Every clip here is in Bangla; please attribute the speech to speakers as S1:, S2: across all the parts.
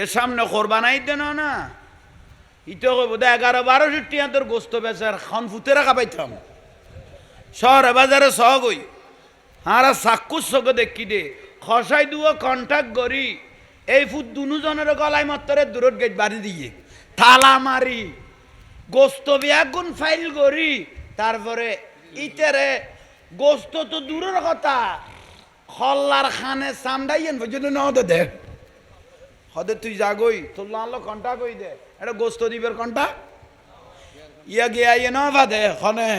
S1: এর সামনে কোরবানাই দেন না ইতো বোধ 11-12 টিয়া তোর গোস্ত বেচার খন ফুতে রাখা পাইতাম শহরে বাজারে সহগই আর চাক্ষুষ চোখে দেখি দে খসাই দুও কন্ট্যাক্ট করি এই ফুট দুজনের গলায় মাত্রে দূরত গেট বাড়ি দিয়ে থালা মারি গোস্ত বিয়াগুন ফাইল করি তারপরে ইতেরে গোস্ত তো দূরের কথা খল্লার খানে সামডাইয়েন পর্যন্ত নদে দে হদে তুই যাগই তোর লাল কন্টা কই দে এটা গোস্ত দিবের কন্টা ইয়া গিয়া ইয়ে না দে খনে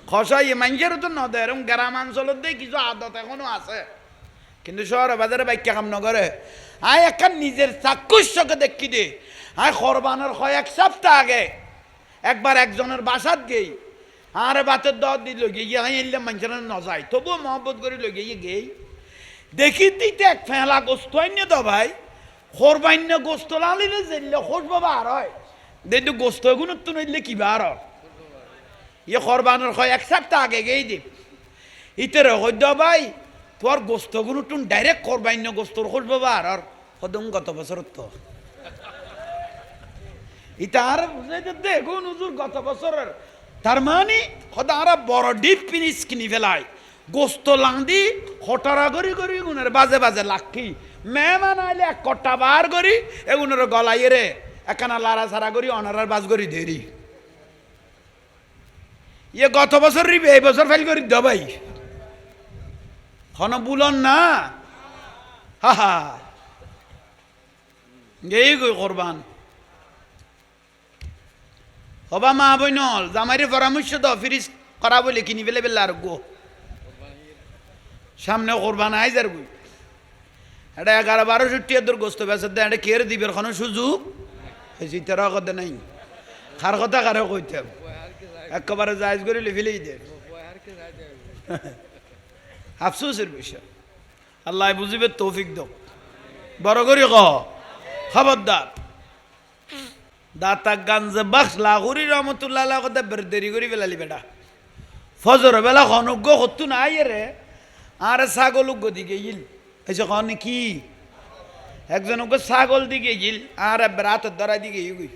S1: খসাই মানুষের তো ন দে এরকম গ্রামাঞ্চলত দিয়ে কিছু আদত এখনো আছে কিন্তু শহরে বাজারে বাইক কাম নগরে আয় একটা নিজের চাক্ষুষ চোখে দেখি দে আয় কোরবানের এক সপ্তাহ আগে একবার একজনের বাসাত গেই আর বাতের দর দিল গিয়ে এলে মানুষের ন যায় তবুও মহব্বত করে লগে গেই দেখি দিতে এক ফেলা গোস্ত আইনে তো ভাই কোরবান্য গোস্ত লালিলে জেললে খোঁজ বাবা আর হয় দেখি গোস্ত এগুলো তো নইলে কিবা আর ইয়ে কোরবানের এক সপ্তাহ আগে গেই দি ইতের হইদ ভাই তোর গোস্তগুলো টুন ডাইরেক্ট কোরবান্য গোস্তর খোঁজ বাবা আর হদম গত বছর তো ইটা আর বুঝাইতে দেখুন হুজুর গত বছরের তার মানে হদারা বড় ডিপ পিনিস কিনি ফেলায় গোস্ত লান্দি হটারা করি করি গুনের বাজে বাজে লাখি মেহমান আইলে এক কট্টা বার করি এগুনের গলাইয়ে রে একখানা লারা সারা করি অনারার বাজ করি দেরি ইয়ে গত বছর রিবে এই বছর ফেল করি দবাই খন বুলন না হা হা এই গই কোরবান হবা মা বইনল জামাইরে পরামর্শ দাও ফ্রিজ করা বলে কিনি ফেলে ফেলে আর গো সামনে কোরবান আইজার গই এটা 11-12 টিয়া তোর গোস্ত বেচার দেয় এটা কেড়ে দিবের কোনো সুযোগ হয়েছি তেরা কথা নাই খার কথা কারে কইতাম একেবারে জায়জ করে ফেলেই দে আফসোসের বিষয় আল্লাহ বুঝিবে তৌফিক দাও বড় করি খবরদার দাতা গাঞ্জে বাক্স লাগুরি রহমতুল্লাহ কথা দেরি করি ফেলালি বেটা ফজর বেলা খনজ্ঞ হতু নাই রে আর ছাগল দিকে ইল এসে কন কি একজন ছাগল দিকে ইল আর রাতের দ্বারা দিকে ইগুই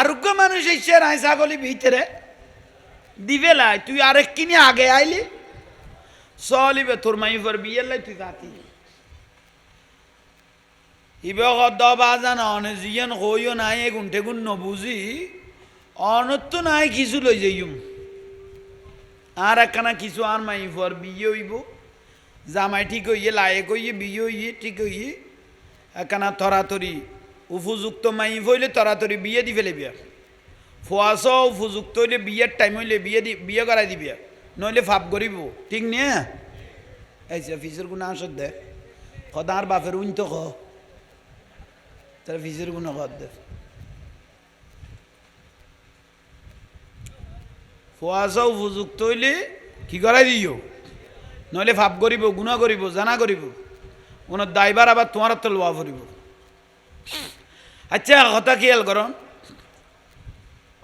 S1: আরোগ্য মানুষ এসে নাই ছাগলি ভিতরে দিবেলাই তুই আরেক কিনে আগে আইলি চলিবে তোর মাই ফর বিয়ে লাই তুই কাতি ইবে বাজান অনে জিয়ান কইও নাই গুণ্ঠে গুণ নবুঝি অনত নাই কিছু লই যাইম আর একখানা কিছু আর মাই ফর বিয়ে হইব জামাই ঠিক হইয়ে লায়ে কইয়ে বিয়ে হইয়ে ঠিক হইয়ে একখানা তরাতরি উপযুক্ত মাই হইলে তরাতরি বিয়ে দি ফেলে বিয়া ফোয়াশ উপযুক্ত হইলে বিয়ের টাইম হইলে বিয়ে করাই দিবি নইলে ফাপ করিব ঠিক নিয়ে এই ফিসের গুণা আসত দে খদার বাপের উইন তো খ তার ফিসের গুণা কর দে ফোয়াশ উপযুক্ত হইলে কি করাই দিও নইলে ফাপ করিব গুণা করিব জানা করিব ওনার দায়বার আবার তোমার তো লোয়া ফুরিব আচ্ছা কথা খেয়াল করন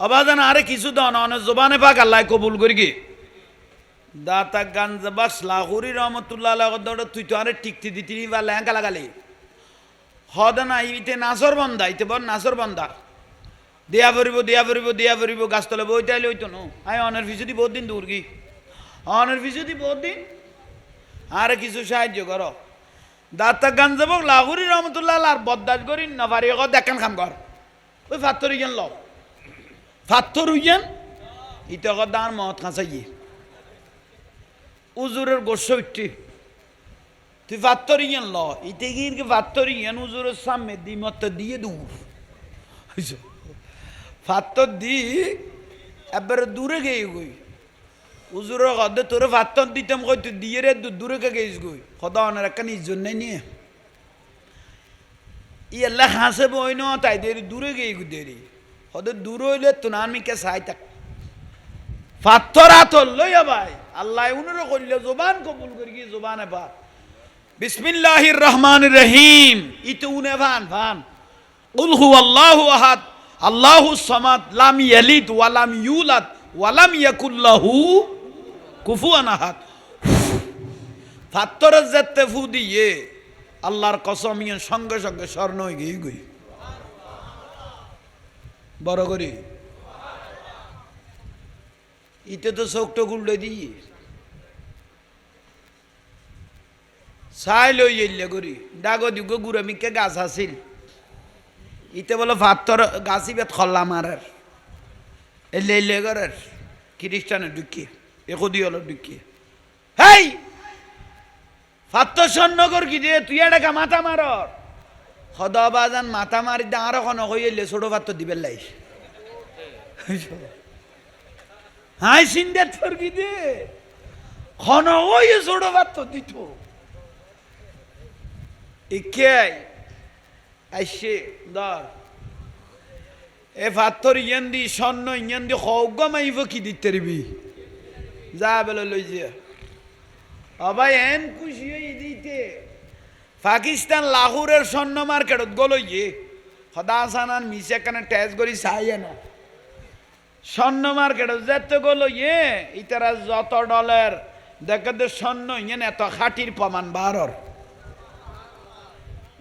S1: অবাজান আরে কিছু দন অনেক জবানে পাক আল্লাহ কবুল করি গে দাতা গাঞ্জ বাস লাহুরি রহমতুল্লাহ তুই তো আরে টিকতে দিতি বা লেহেঙ্কা লাগালি হদ না ইতে নাচর বন্ধা ইতে বল নাচর বন্ধা দেয়া ফুরিব গাছ তলে বইতে আইলে হইতো নো আই অনের ফিসুদি বহুত দিন দূর গি অনের ফিসুদি বহুত দিন আরে কিছু সাহায্য করো দাতা গান যাব লাহুরি রহমতুল্লাহ আর বদাস করি নভারি দেখান খাম কর ওই ফাত্তর ইয়েন ল ফাত্তর উইয়েন ইতে দান মত খাঁচাইয়ে উজুরের গোস্ব উঠি তুই ফাত্তর ইয়েন ল ইতে গিয়ে ফাত্তর ইয়েন উজুরের সামনে দি মত দিয়ে দূর ফাত্তর দি এবারে দূরে গেই গই উজুরের কদে তোরে ফাত্তর দিতাম কই তুই দিয়ে রে দূরে কে গেছিস গই খদা অনেক একটা নিজন নাই নিয়ে ই আল্লাহ হাসে বই ন তাই দেরি দূরে গেই দেরি হদে দূর হইলে তুনামিকে চাই থাক ফাত্তর হাতর লইয়া ভাই আল্লাহ উনারও করলে জবান কবুল করি কি জবানে পা বিসমিল্লাহির রহমানির রহিম ইতে উনে ভান কুল হুয়াল্লাহু আহাদ আল্লাহুস সামাদ লাম ইয়ালিদ ওয়া লাম ইউলাদ ওয়া লাম ইয়াকুল লাহু কুফুয়ান আহাদ ফাত্তর যেতে ফু দিয়ে আল্লাহর কসম ইয়ে সঙ্গে সঙ্গে স্বর্ণ হয়ে গিয়ে গই বড় করি ইতে তো চোখটা গুল্লে দিয়ে চাই লই এলে করি ডাগো দিগো গুড়ামিকে গাছ আছিল ইতে বলে ভাতর গাছি বেত খল্লা মারার এলে এলে করার খ্রিস্টানে ঢুকিয়ে একুদি হলো ঢুকিয়ে হেই ফাত্তর স্বর্ণকর কি দিয়ে তুই একটা মাথা মারর সদাবাজান মাথা মারি দে আর এখন হইলে ছোট ফাত্তর দিবেন লাইস হাই সিন্দের তোর কি দে খন ওই ছোট ফাত্তর দিত ইকে আইসে ধর এ ফাত্তর ইয়েন দি স্বর্ণ ইয়েন দি হৌগ মাইব কি দিতে রিবি যা বেলা লই যে অবাই এন খুশি হয়ে দিতে পাকিস্তান লাহোরের স্বর্ণ মার্কেটত গলো ইয়ে সদাসানান মিশে কানে ট্যাচ করি চাই না স্বর্ণ মার্কেটত যেতে গলো ইয়ে ইতারা যত ডলার দেখে স্বর্ণ ইয়েন এত খাটির প্রমাণ বারর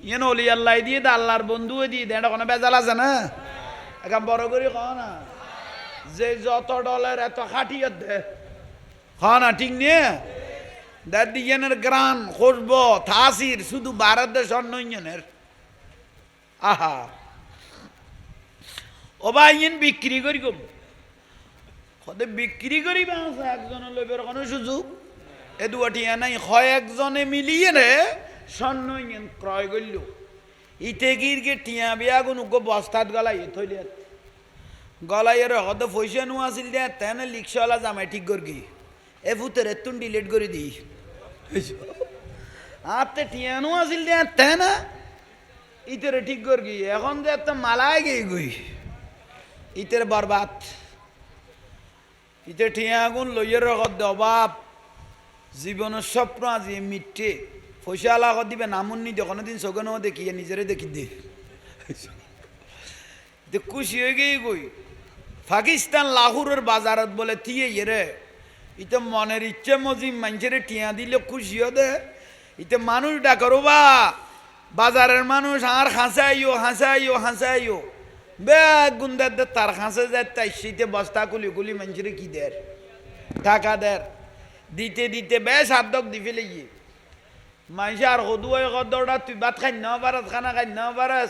S1: ইয়েন অলি আল্লাহ দিয়ে দে আল্লাহর বন্ধু দিয়ে দে এটা কোনো বেজাল আছে না এখন বড় করে কহ না যে যত ডলার এত খাটিয়ে দে হ না ঠিক নিয়ে দাদি ইয়েনের গ্রান খুশব থাসির শুধু ভারত স্বর্ণ ইয়েনের আহা ও ভাই ইয়েন বিক্রি করি কম কদে বিক্রি করি বাংলা একজনের লোকের কোনো সুযোগ এ দুয়াটিয়া নাই হয় একজনে মিলিয়ে রে স্বর্ণ ইয়েন ক্রয় করল ইতে গিরকে টিয়া বিয়া কোনো বস্তাত গলাই থইলে গলাইয়ের হয়তো পয়সা নো আসিল দে তেনে লিক্সওয়ালা জামাই ঠিক করি এ ভূতের তুন ডিলেট করে দি আতে টিয়ানো আসিল দে তেনা ইতের ঠিক করি এখন যে একটা মালায় গিয়ে গই ইতের বরবাদ ইতে টিয়া আগুন লইয়ের রকত দে অভাব জীবনের স্বপ্ন আজি মিটে পয়সা আলাকত দিবে নামুন নি দে কোনোদিন চোখে নেওয়া দেখিয়ে নিজেরে দেখি দে খুশি হয়ে গিয়ে গই পাকিস্তান লাহোরের বাজারত বলে থিয়ে ইয়ে ইতে মনের ইচ্ছে মজিম মানুষের টিয়া দিলে খুশিও দে ইতে মানুষ ডাকরো বা বাজারের মানুষ আর হাসাইও হাসাইও হাসাইও বে গুন্দার দে তার হাসে যায় তাই শীতে বস্তা কুলি কুলি মানুষের কি দের টাকা দের দিতে দিতে বেশ আর্ধক দি ফেলে গিয়ে মানুষ আর হদুয়াই কদরটা তুই ভাত খাই না পারাস খানা খাই না পারাস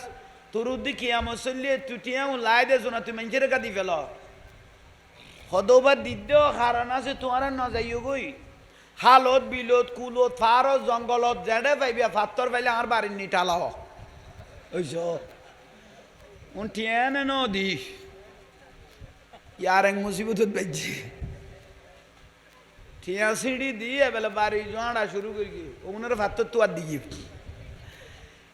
S1: তোর উদ্দি কি আমার চললে তুই টিয়া লাই দেছো না তুই মানুষের কাঁদি ফেল সদৌবার দিতেও কারণ আছে তোমার ন যাইও গই হালত বিলত কুলত ফারত জঙ্গলত জেডে পাইবি ফাত্তর পাইলে আমার বাড়ির নি টালাও ওইস টিয়ানে ন দি ইয়ার এক মুসিবত পাইছি টিয়া সিঁড়ি দিয়ে বেলে বাড়ি জোয়াড়া শুরু করি ওনার ফাত্তর তো আর দিয়ে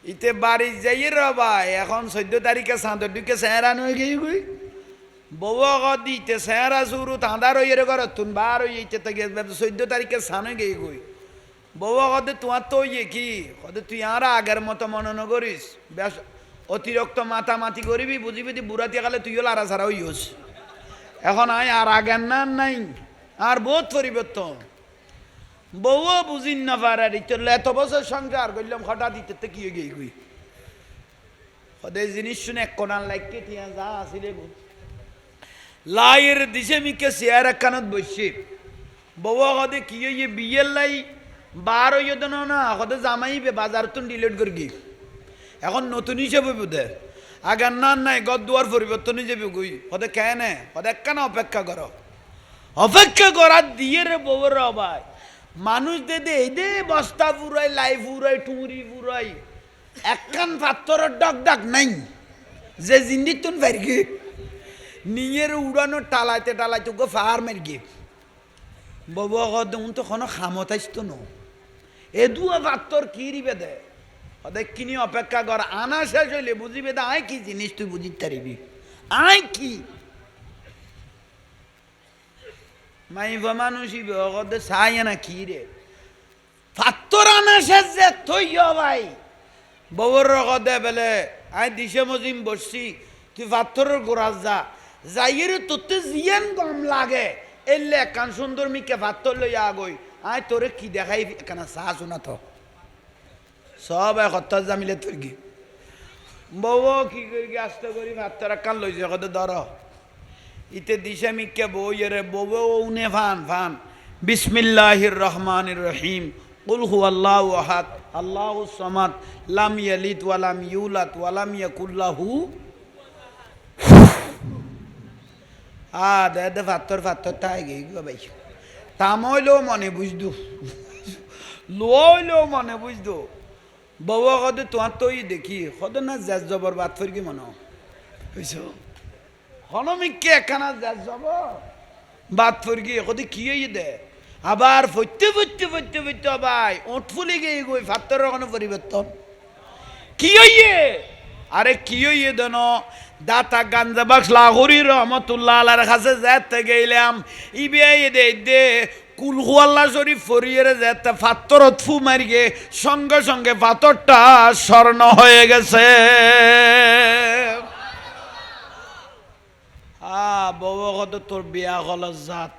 S1: ইতে বাড়ি যাই রবা এখন 14 তারিখে চাঁদের দিকে চেহারান হয়ে গিয়ে গই বউ দিতে চেহারা শুরু তাঁদার হয়ে ঘর তুন বার হয়ে ইতে 14 তারিখে চান হয়ে গিয়ে গই বউ কদে তোমার তো ইয়ে কি কদে তুই আর আগের মতো মনে ন করিস বেশ অতিরিক্ত মাতামাতি করিবি বুঝিবি তুই বুড়াতে গেলে তুইও লারা ছাড়া হইস এখন আয় আর আগের না নাই আর বহুত পরিবর্তন বউও বুঝিন না পারার ইতলে এত বছর সংসার করলাম হঠাৎ দিতে কি গিয়ে গই সদায় জিনিস শুনে এক কোনার লাইকে টিয়া যা আসিলে লাইয়ের দিশে মিকে চেয়ার একখানত বসছে বউ হদে কি ইয়ে বিয়ের লাই বার হইয়ে দেন না হদে জামাইবে বাজার তুন ডিলেট করি এখন নতুন হিসেবে বোধে আগার না নাই গদ দুয়ার পরিবর্তন হিসেবে গই হদে কেন হদে একখানা অপেক্ষা করো অপেক্ষা করার দিয়ে রে বউর অবাই মানুষ দে এই দে বস্তা ফুরাই লাই ফুরাই টুঁড়ি ফুরাই একখান পাত্তরের ডক ডাক নাই যে জিন্দির তুন ফেরগে নিজের উড়ানো টালাইতে টালাইতে গো ফার মের গে বাবা কদম তো কোনো খামত আসতো ন এ দুয়া পাত্তর কি রিবে দে ওদের কিনি অপেক্ষা কর আনা শেষ হইলে বুঝিবে দে আয় কি জিনিস তুই বুঝিতে পারিবি আয় কি মাইবা মানুষই ওদের চাই না কি রে পাত্তর আনা শেষ যে তুই ভাই বউর রকদে বেলে আয় দিশে মজিম বসছি তুই পাত্তরের গোড়াস যা যাইয়ের তোতে জিয়ান কম লাগে এলে একখান সুন্দর মিকে পাত্তর লইয়া আগই আয় তোরে কি দেখাই এখানে চা শোনা তো সব এক হত্যার জামিলে তুর্গি বউ কি করি আস্তে করি ভাতটা কান লইছে কত ধর ইতে দিশা মিকে বউ রে বউ উনে ফান ফান বিসমিল্লাহির রহমানির রহিম কুল হুয়াল্লাহু আহাদ আল্লাহুস সামাদ লাম ইয়ালিদ ওয়া লাম ইউলাদ ওয়া লাম ইয়াকুল লাহু দে ফাত্তর তাই গই গো ভাই তামইলেও মনে বুঝদু লইলেও মনে বুঝদু বউ কদে তোমার তো দেখি কদ না জ্যাজ জবর বাদ ফের কি মনে হইছ হনমিককে একখানা জ্যাজ জবর বাদ ফের কি কদি কি দে আবার ফইতে ভাই ওঠ ফুলে গিয়ে গই ফাত্তর কোনো পরিবর্তন কি হইয়ে আরে কি হইয়ে দেন দাতা গাঞ্জাবাক্স লাহোরি রহমতুল্লাহ আলার কাছে যেতে গেলাম ইবে দে কুলহুয়াল্লা শরীফ ফরিয়ে যেতে ফাত্তরত ফু মারিয়ে সঙ্গে সঙ্গে পাথরটা স্বর্ণ হয়ে গেছে বউ কত তোর বিয়া হল জাত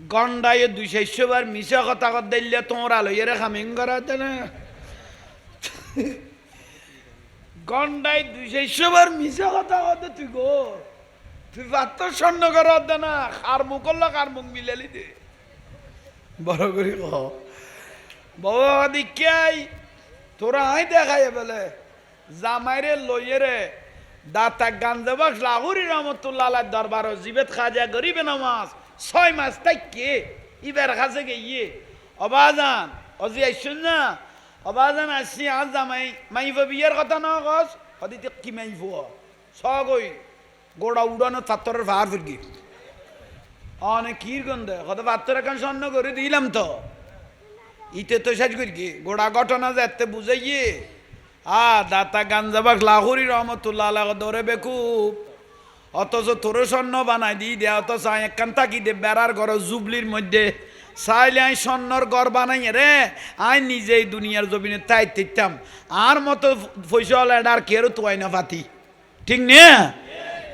S1: গন্ডায় 200 বার মিশা কথা কত দিলে তোমার আলোয়ের খামিং করাতে না গন্ডায় 200 বার মিশা কথা কত তুই গো তুই পাত্তর স্বর্ণ করার দে না কার মুখ করলো কার মুখ মিলালি দে বড় করি ক বউ দিকাই তোরা আই দেখাই বলে জামাইরে লইয়ে দাতা গাঞ্জাবাক্স লাহুরি রহমতুল্লাহ আলাইহির দরবার জিবেত খাজা গরিবে নামাজ 6 মাস তাইকে ইবার কাছে গিয়ে অবাজান অজি আইসুন না অবাজান আসি আজ জামাই মাইফ বিয়ের কথা না কস হদিতে কি মাইফ সগই গোড়া উড়ানো পাত্তরের ভার ফিরগি অনেক কির গন্ধে কত পাত্তর এখন স্বর্ণ করে দিলাম তো ইতে তো শেষ করি কি গোড়া ঘটনা যাতে বুঝাইয়ে দাতা গাঞ্জাবাক্স লাহুরি রহমতুল্লাহ আলাইহ দৌড়ে বেকুব অথচ তোর স্বর্ণ বানাই দি দে অথচ একখান থাকি দে বেড়ার ঘর জুবলির মধ্যে চাইলে আই স্বর্ণর ঘর বানাই রে আই নিজেই দুনিয়ার জমিনে তাই দেখতাম আর মতো পয়সা আর কেউ তো আই না পাতি ঠিক নে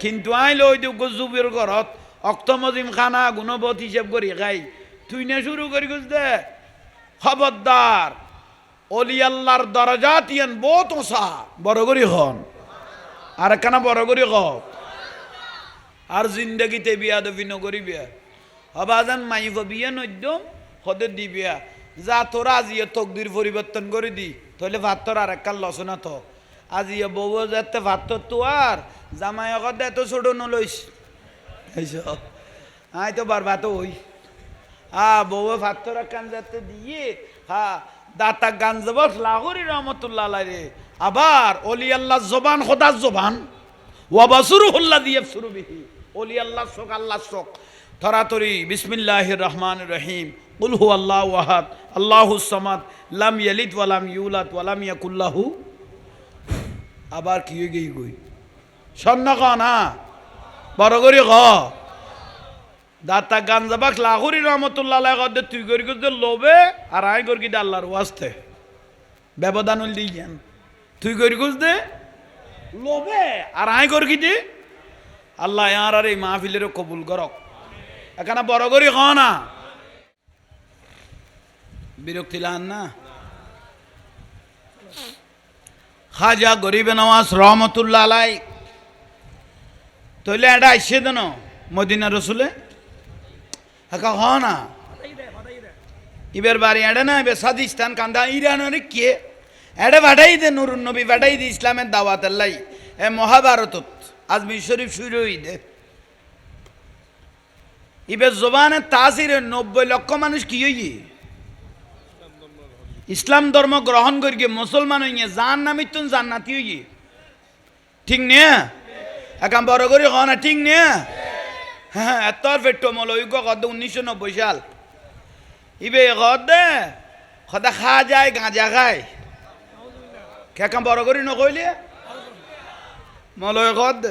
S1: কিন্তু আইলে ওই জুবির ঘরত অক্তমজিম খানা গুণবত হিসেব করি খাই তুই না শুরু করি দে খবরদার অলি আল্লাহর দরজাত ইয়ান বহুত ওসা বড় করি হন আর কেন বড় করি হ আর জিন্দগিতে বিয়া দবি নগরি বিয়া হবাজান মাইফ বিয়া নদ্যম হদের দি বিয়া যা তোরা আজিয়ে তকদির পরিবর্তন করে দি তাহলে ভাতর আর একটা লসনা তো আজিয়ে বউ যাতে ভাতর তো আর জামাই অকর দে তো ছোট নলইস আই তো বারবার তো ওই বউ ভাতর কান যাতে দিয়ে দাতা গাঞ্জাবাক্স লাহুরি রহমতুল্লাহ আলাইহি আবার অলি আল্লাহ জবান খোদার জবান ওয়াবাসুরুহুল্লাযী ইয়াবসুরু বিহি অলি আল্লাহ চোখ আল্লাহ চোখ তরাতরি বিসমিল্লাহির রহমানির রহিম কুল হুয়াল্লাহু আহাদ আল্লাহুস সামাদ লাম ইয়ালিদ ওয়া লাম ইউলাদ ওয়া লাম ইয়াকুল লাহু আবার কি হয়ে গই গই স্বর্ণ ক না বড় করি ক দাতা গাঞ্জাবাক্স লাহুরি রহমতুল্লাহ আলাইহি কদে তুই করি কদে লোবে আর আই করি দে আল্লাহর ওয়াস্তে ব্যবধান হল দিয়েন তুই করি কদে লোবে আর আই করি দে আল্লাহ আর এই মাহফিলেরও কবুল করক এখানে বড় করি ক না বিরক্তি লান না খাজা গরিবে নওয়াজ রহমতুল্লাহ আলাইহি তইলে এটা আইসে দেন মদিনা রসুলে একা হ না ইবের বাড়ি এড়ে না এবার সাদিস্তান কান্দা ইরানের কে এড়ে বাটাই দে নুরুন নবী বাটাই দি ইসলামের দাওয়াত আল্লাহ এ মহাভারত আজমির শরীফ শুরু হই দে ইবের জবানে তাসিরে 90 লক্ষ মানুষ কি হই ইসলাম ধর্ম গ্রহণ করি মুসলমান হইয়ে জান নামিতুন জান্নাতি হই ঠিক নে এখন বড় করি হ না ঠিক নে হ্যাঁ এত পেটো মলইক কদ 1990 সাল ইবে কদে খদা খা যায় গাঁজা খায় কেকা বড় করি নকইলে মলয় কদ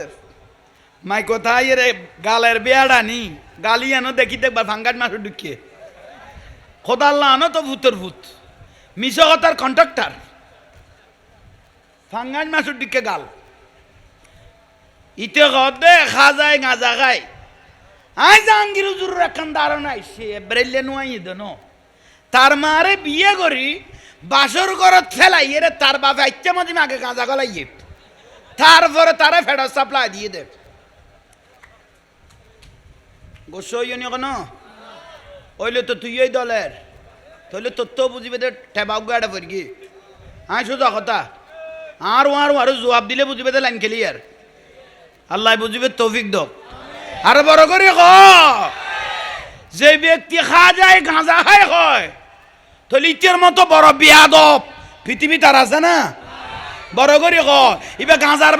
S1: মাই কোথায় রে গালের বেড়া নি গালি আনো দেখি দেখবার ভাঙ্গাট মাছ ঢুকিয়ে খোদাল্লা আনো তো ভূতের ভূত মিশো কথার কন্ট্রাক্টার ভাঙ্গাট মাছ ঢুকে গাল ইতে কদে খা যায় গাঁজা খায় আই জাহাঙ্গীর হুজুরের একখান ধারণা সে ব্রেলে নোয়াই দেন তার মারে বিয়ে করি বাসর ঘরত ফেলাই এরে তার বাপে ইচ্ছা মধ্যে আগে গাঁজা গলাইয়ে তারপরে তারা ফেরত সাপ্লাই দিয়ে দে গোসইনি কেন ওইলে তো তুই ওই দলের তাহলে তোর তো বুঝিবে দে ঠেবাউ গাড়া পড়গি হ্যাঁ সোজা কথা আরো জবাব দিলে বুঝিবে দে লাইন ক্লিয়ার আল্লাহ বুঝিবে তৌফিক দক আর বড় করে ক যে ব্যক্তি খা যায় গাঁজা খায় হয় তাহলে ইতের মতো বড় বিয়াদব পৃথিবী তার আছে না বড় করে ক ইবে গাঁজার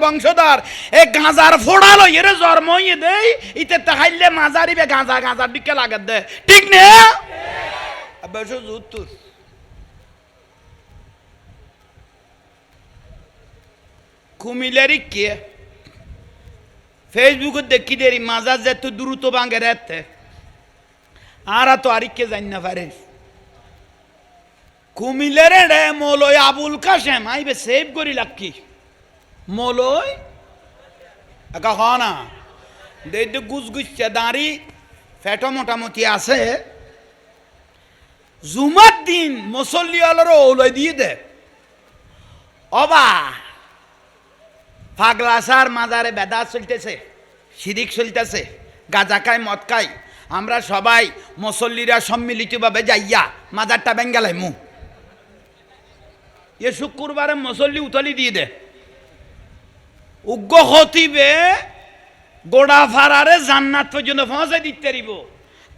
S1: বংশধর এই গাঁজার ফোড়ালো এর জন্ম ইয়ে দেই ইতে তাহাইলে মাজার ইবে গাঁজার দিকে লাগাত দে ঠিক না বসো উত্তর কুমিল্লারি কে ফেসবুকে দেখি দেরি মাজার যেত দ্রুত ভাঙে রেতে আর তো আরিককে জানি না পারে কুমিল্লারে রে মৌলই আবুল কাশেম আইবে সেভ করি লাকি মৌলই একা হ না দেখতে গুছগুচ্ছে দাঁড়ি ফেটো মোটামুটি আছে জুমার দিন মুসল্লি আলোরও ওলাই দিয়ে দে অবা পাগলাসার মাজারে বেদাত চলতেছে শিরিক চলতেছে গাঁজা খায় মদ খায় আমরা সবাই মুসল্লিরা সম্মিলিতভাবে যাইয়া মাজারটা বেঙ্গালাই মু এ শুক্রবারে মুসল্লি উতলি দিয়ে দে উগ্র খতিবে গোড়া ফারারে জান্নাত পর্যন্ত পৌঁছে দিতে পারিব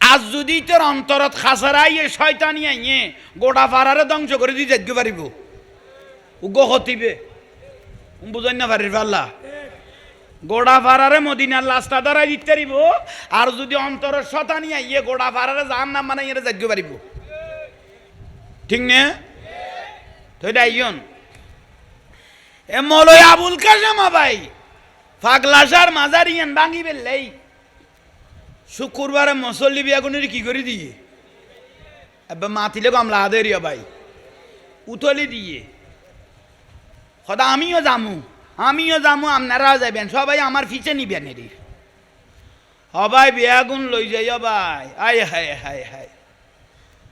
S1: আজ যদি তোর অন্তরত খাসারাই এ শয়তানি আইয়ে গোড়া ফারারে ধ্বংস করে দিয়ে যেতে পারিব উগ্র খতিবে বুঝাই না পারির পাল্লা গোড়া ফারারে মদিনার লাস্তা দ্বারাই দিতে পারিব আর যদি অন্তরের শতানি আইয়ে গোড়া ফারারে জাহান নাম মানে এর যেতে পারিব ঠিক না তো এটা আইয়ন এ মৌলই আবুল কাশেম ভাই পাগলাসার মাজার ইয়ান ভাঙি বেললেই শুক্রবারে মুসল্লি বিয়াগুনের কি করে দিয়ে এবার মাতিলে গামলা আদেরিয়া ভাই উতলি দিয়ে সদা আমিও যামু আপনারাও যাবেন সবাই আমার ফিচে নিবেন এরি সবাই বিয়াগুন লই যাই ভাই আয় হায় হায় হায়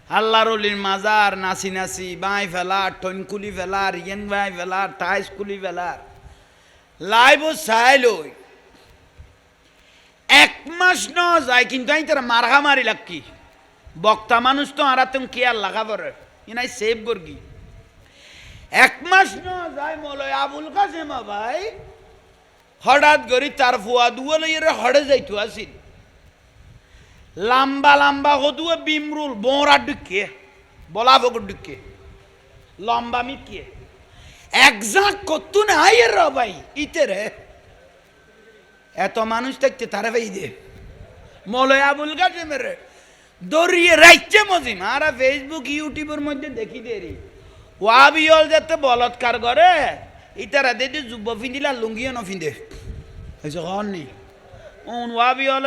S1: আল্লাহর অলির মাজার নাচি নাচি বাঁই ফেলার টনকুলি ফেলার ইয়েন বাই ফেলার টাইস কুলি ফেলার লাইভ চাই লই 1 মাস ন যায় কিন্তু আমি তারা মারামারি লাগকি বক্তা মানুষ তো আর তুমি কেয়ার লাগা পড়ে ইনাই সেভ করগি 1 মাস ন যায় মৌলই আবুল কাশেম ভাই হঠাৎ করি তার ফুয়া দুয়া লইয়ের হড়ে যাইতো আসিল লম্বা হদুয়া বিমরুল বোঁরা ডুকে বলা বকুর ডুকে লম্বা মিটকে একজাক কত না আইয়ের ভাই ইতে রে এত মানুষ থাকতে তারা ভাই দে মৌলই আবুল কাশেমের দৌড়িয়ে রাইছে মজিম আর ফেসবুক ইউটিউবের মধ্যে দেখি দেরি ওয়াবিয়ল যাতে বলৎকার করে ইতারা দেখি যুব ফিন্দিলা লুঙ্গিও নফিন্দে হয়েছে নি ওয়াবিয়ল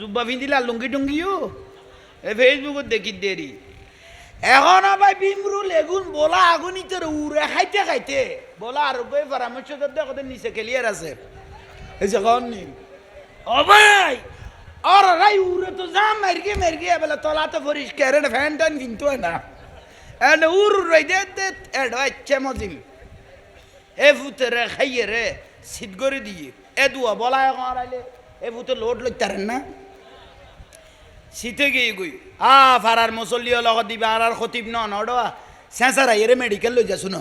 S1: যুব ফিন্দিলা লুঙ্গি টুঙ্গিও এ ফেসবুকত দেখি দেরি এখন আবার বিমরুল এগুন বলা আগুন ইতার উড়ে খাইতে বলা আর পরামর্শ দেখতে নিচে ক্লিয়ার আছে হয়েছে নি ও ভাই আর রাই উড়ে তো যাম মেরগে বলে তলা তো পরিষ্কার ফ্যান টান কিনতো না এন্ড উড় রই দে এড হচ্ছে মজিম এ ফুতরে খাইয়ে রে সিট করে দিয়ে এ দুয়া বলা আইলে এ ফুতে লোড লইতারেন না শীতে গিয়ে গই ফারার মুসল্লি লগত দিবা আর খতিব নডা সেঁচারা এরে মেডিকেল লই যা শুনো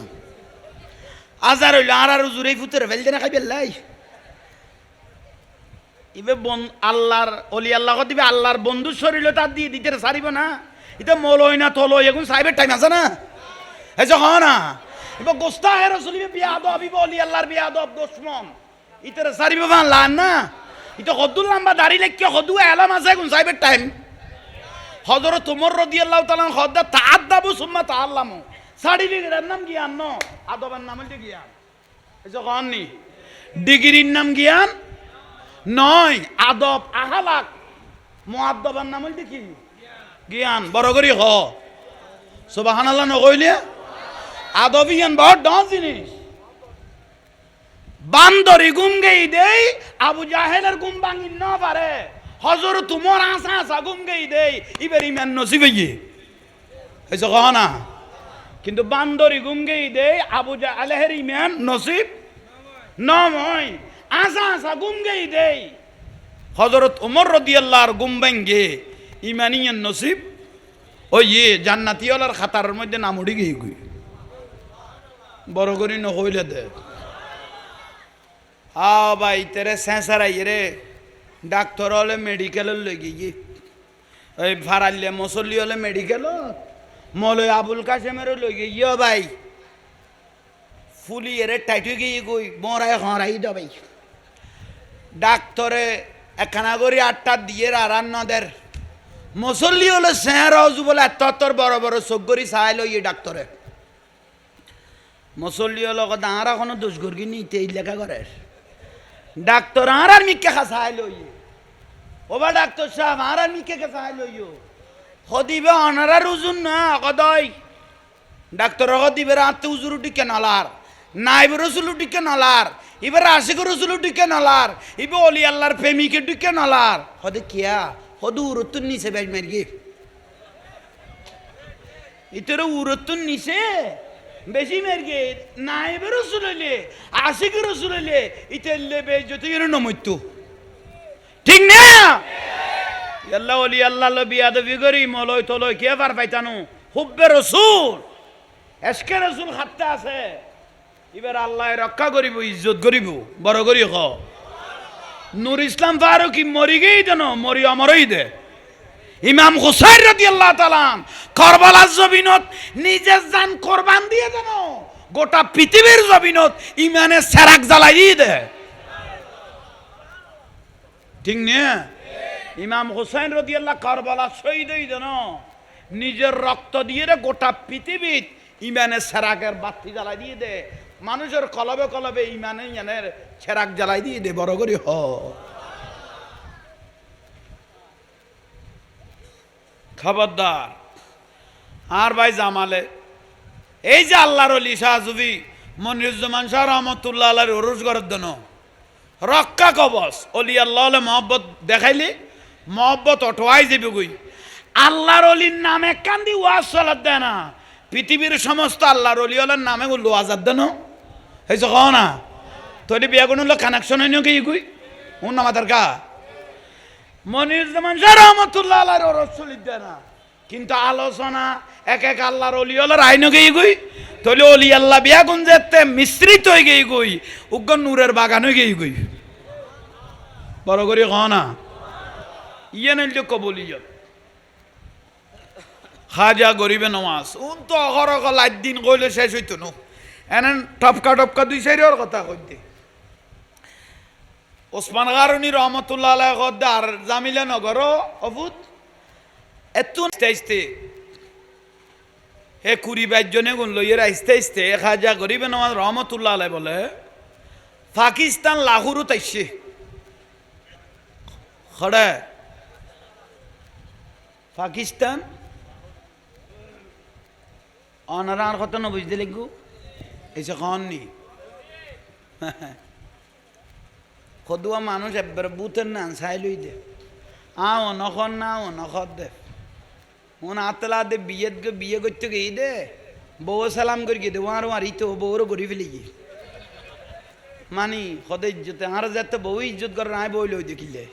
S1: আজার হইল আর জুড়ে ফুতরে ফেল দেনা খাইবে লাই ইবে আল্লাহর অলি আল্লাহ দিবে আল্লাহর বন্ধু শরীর তার দিয়ে দিতে সারিব না এটা মলই না তলই এখন সাইবের টাইম আছে না এই যে না এবার গোস্তা হের চলিবে বিয়াদব ইবে অলি আল্লাহর বিয়াদব দুশমন ইতের সারিব লান না এটা হদুল লম্বা দাড়ি লেখকে হদু এলাম আছে এখন সাইবের টাইম হযরত ওমর রাদিয়াল্লাহু তাআলা হদা তাআদ্দাবু সুম্মা তাআল্লামু সার্টিফিকেটের নাম জ্ঞান ন আদবের নাম হইতে জ্ঞান এই যে নি ডিগ্রির নাম জ্ঞান নয় আদব আহালাক মুআদ্দাবের নাম হইতে কি জ্ঞান বড় করি হ সুবহানাল্লাহ নকইলে আদবি জ্ঞান বহুত ডাঙর জিনিস বান্দরি গুম গেই দেই আবু জাহেলের গুম ভাঙি না পারে হযরত উমর আসা গুম গেই দেই ইবের ইমান নসিব হইয়ে হইছে কহ না কিন্তু বান্দরি গুমগেই দেই আবু জাহেলের ইমান নসিব নয় আসা আসা গুমগেই দেই হযরত ওমর রাদিয়াল্লাহু গুম ভাঙ্গে ইমানিয়ান নসিব ওই জান্নাতীওয়ালার খাতারের মধ্যে নাম উঠে গিয়ে গই বড় করি নহইলে দে ভাই তেরে সেঁসারাই রে ডাক্তার হলে মেডিকেলের লগে গিয়ে ওই ফারাল্লে মুসল্লি হলে মেডিকেল মলয় আবুল কাসেমের লগে গিয়ে ভাই ফুলি এরে টাইটু গিয়ে গই মরাই হরাই দবাই ডাক্তরে একখানা করে 8টা দিয়ে রান্নাদের মুসল্লি হলে সেঁরাজু বলে এত বড় বড় চোখগরি চাই লই ডাক্তরে মুসল্লি হলো কথা আর কোনো দোষ করি নিতে লেখা করে ডাক্তার আর মিকে খাসাই লই ওবা ডাক্তার সাহেব আর মিকে খাসাই লইও হদিবে অনারা রুজুন না কদয় ডাক্তার হদিবে রাতে উজুর টিকে নলার নাইব রসুল টিকে নলার এবার আশিক রসুল টিকে নলার ইবে অলি আল্লাহর প্রেমিকে টিকে নলার হদে কিয়া হদু উরতুন নিছে বেশ মেরগি ইতরে উরতুন নিছে বেশি মেরগে নাইব রসুল হইলে আশিক রসুল হইলে ইতেলে বেজতি নমত্যু ঠিক না আল্লাহ ওলি আল্লাহ বিয়াদবি করি মলয় তলয় কে পার পাইতানো হুব্বে রসুল এসকে রসুল খাটতে আছে এবার আল্লাহ রক্ষা করিব ইজ্জত করিব বড় করি হ নূর ইসলাম ফারুকি মরি গেই দেন মরি অমরই দে ইমাম হুসাইন রাদিয়াল্লাহু তাআলা কারবালার জমিনত নিজের জান কুরবান দিয়ে দেন গোটা পৃথিবীর জমিনত ইমানের সেরাক জ্বালাই দিয়ে দে ঠিক না ইমাম হুসাইন রাদিয়াল্লাহু কারবালা শহীদ হই দেন নিজের রক্ত দিয়ে রে গোটা পৃথিবীত ইমানের সেরাকের বাতি জ্বালাই দিয়ে দে মানুষের কলবে কলবে ইমানের সেরাক জ্বালাই দিয়ে দে বড় করি হ খবরদার আর ভাই জামালে এই যে আল্লাহর ওলি শাহজুবি মনিরুজ্জামান শাহ রহমতুল্লাহ আলাইহির ওরস গরদ দেন রক্ষা কবচ অলি আল্লাহ মহব্বত দেখাইলে মহব্বত অটোয়াই যাবে গই আল্লাহর অলির নামে কান্দি ওয়াজ চলার দেয় না পৃথিবীর সমস্ত আল্লাহর অলি আল্লাহর নামে বললো আজাদ দেন হয়েছে কও না তোর বিয়া কোনো কানেকশন হয়নি কি গুই উন আমাদের কা মনিরুজ্জামান শাহ রহমতুল্লাহ আলাইহির ওরস চলিত দেয় না কিন্তু আলোচনা এক এক আল্লাহর অলি আল্লাহর আইন গেই গুই তাহলে অলি আল্লাহ বিয়া গুন যেতে মিশ্রিত হয়ে গেই গুই উগ্র নূরের বাগান হয়ে গেই গুই বড় করে কও না ইয়ে নাইলে কবলিয় খাজা গরিবে নওয়াজ উন তো অহরহ লাইট দিন কইলে শেষ হইতো না এনে টপকা টপকা 2-4 কথা কইতে ওসমান গারুনি রহমতুল্লাহ আলাইহি কদ্দা আর জামিলা নগর অবুত এত আস্তে হে 20-22 জনে গুণ লইয়ের আস্তে খাজা গরিবে নওয়াজ রহমতুল্লাহ আলাইহি বলে পাকিস্তান লাহোরও তাইছে খড়া পাকিস্তান অনারার কথা না বুঝতে লাগবো এসে কন নি খদুয়া মানুষ একবার বুথের না চাই লই দে নখন না নখর দে আতলা দে বিয়ে করতে গিয়ে দে বউ সালাম করি দে আর ইতো বউরও করি ফেলি গিয়ে মানি সদে ইজ্জতে আর যাতে বউ ইজ্জত করে নাই বই লই দেখিলে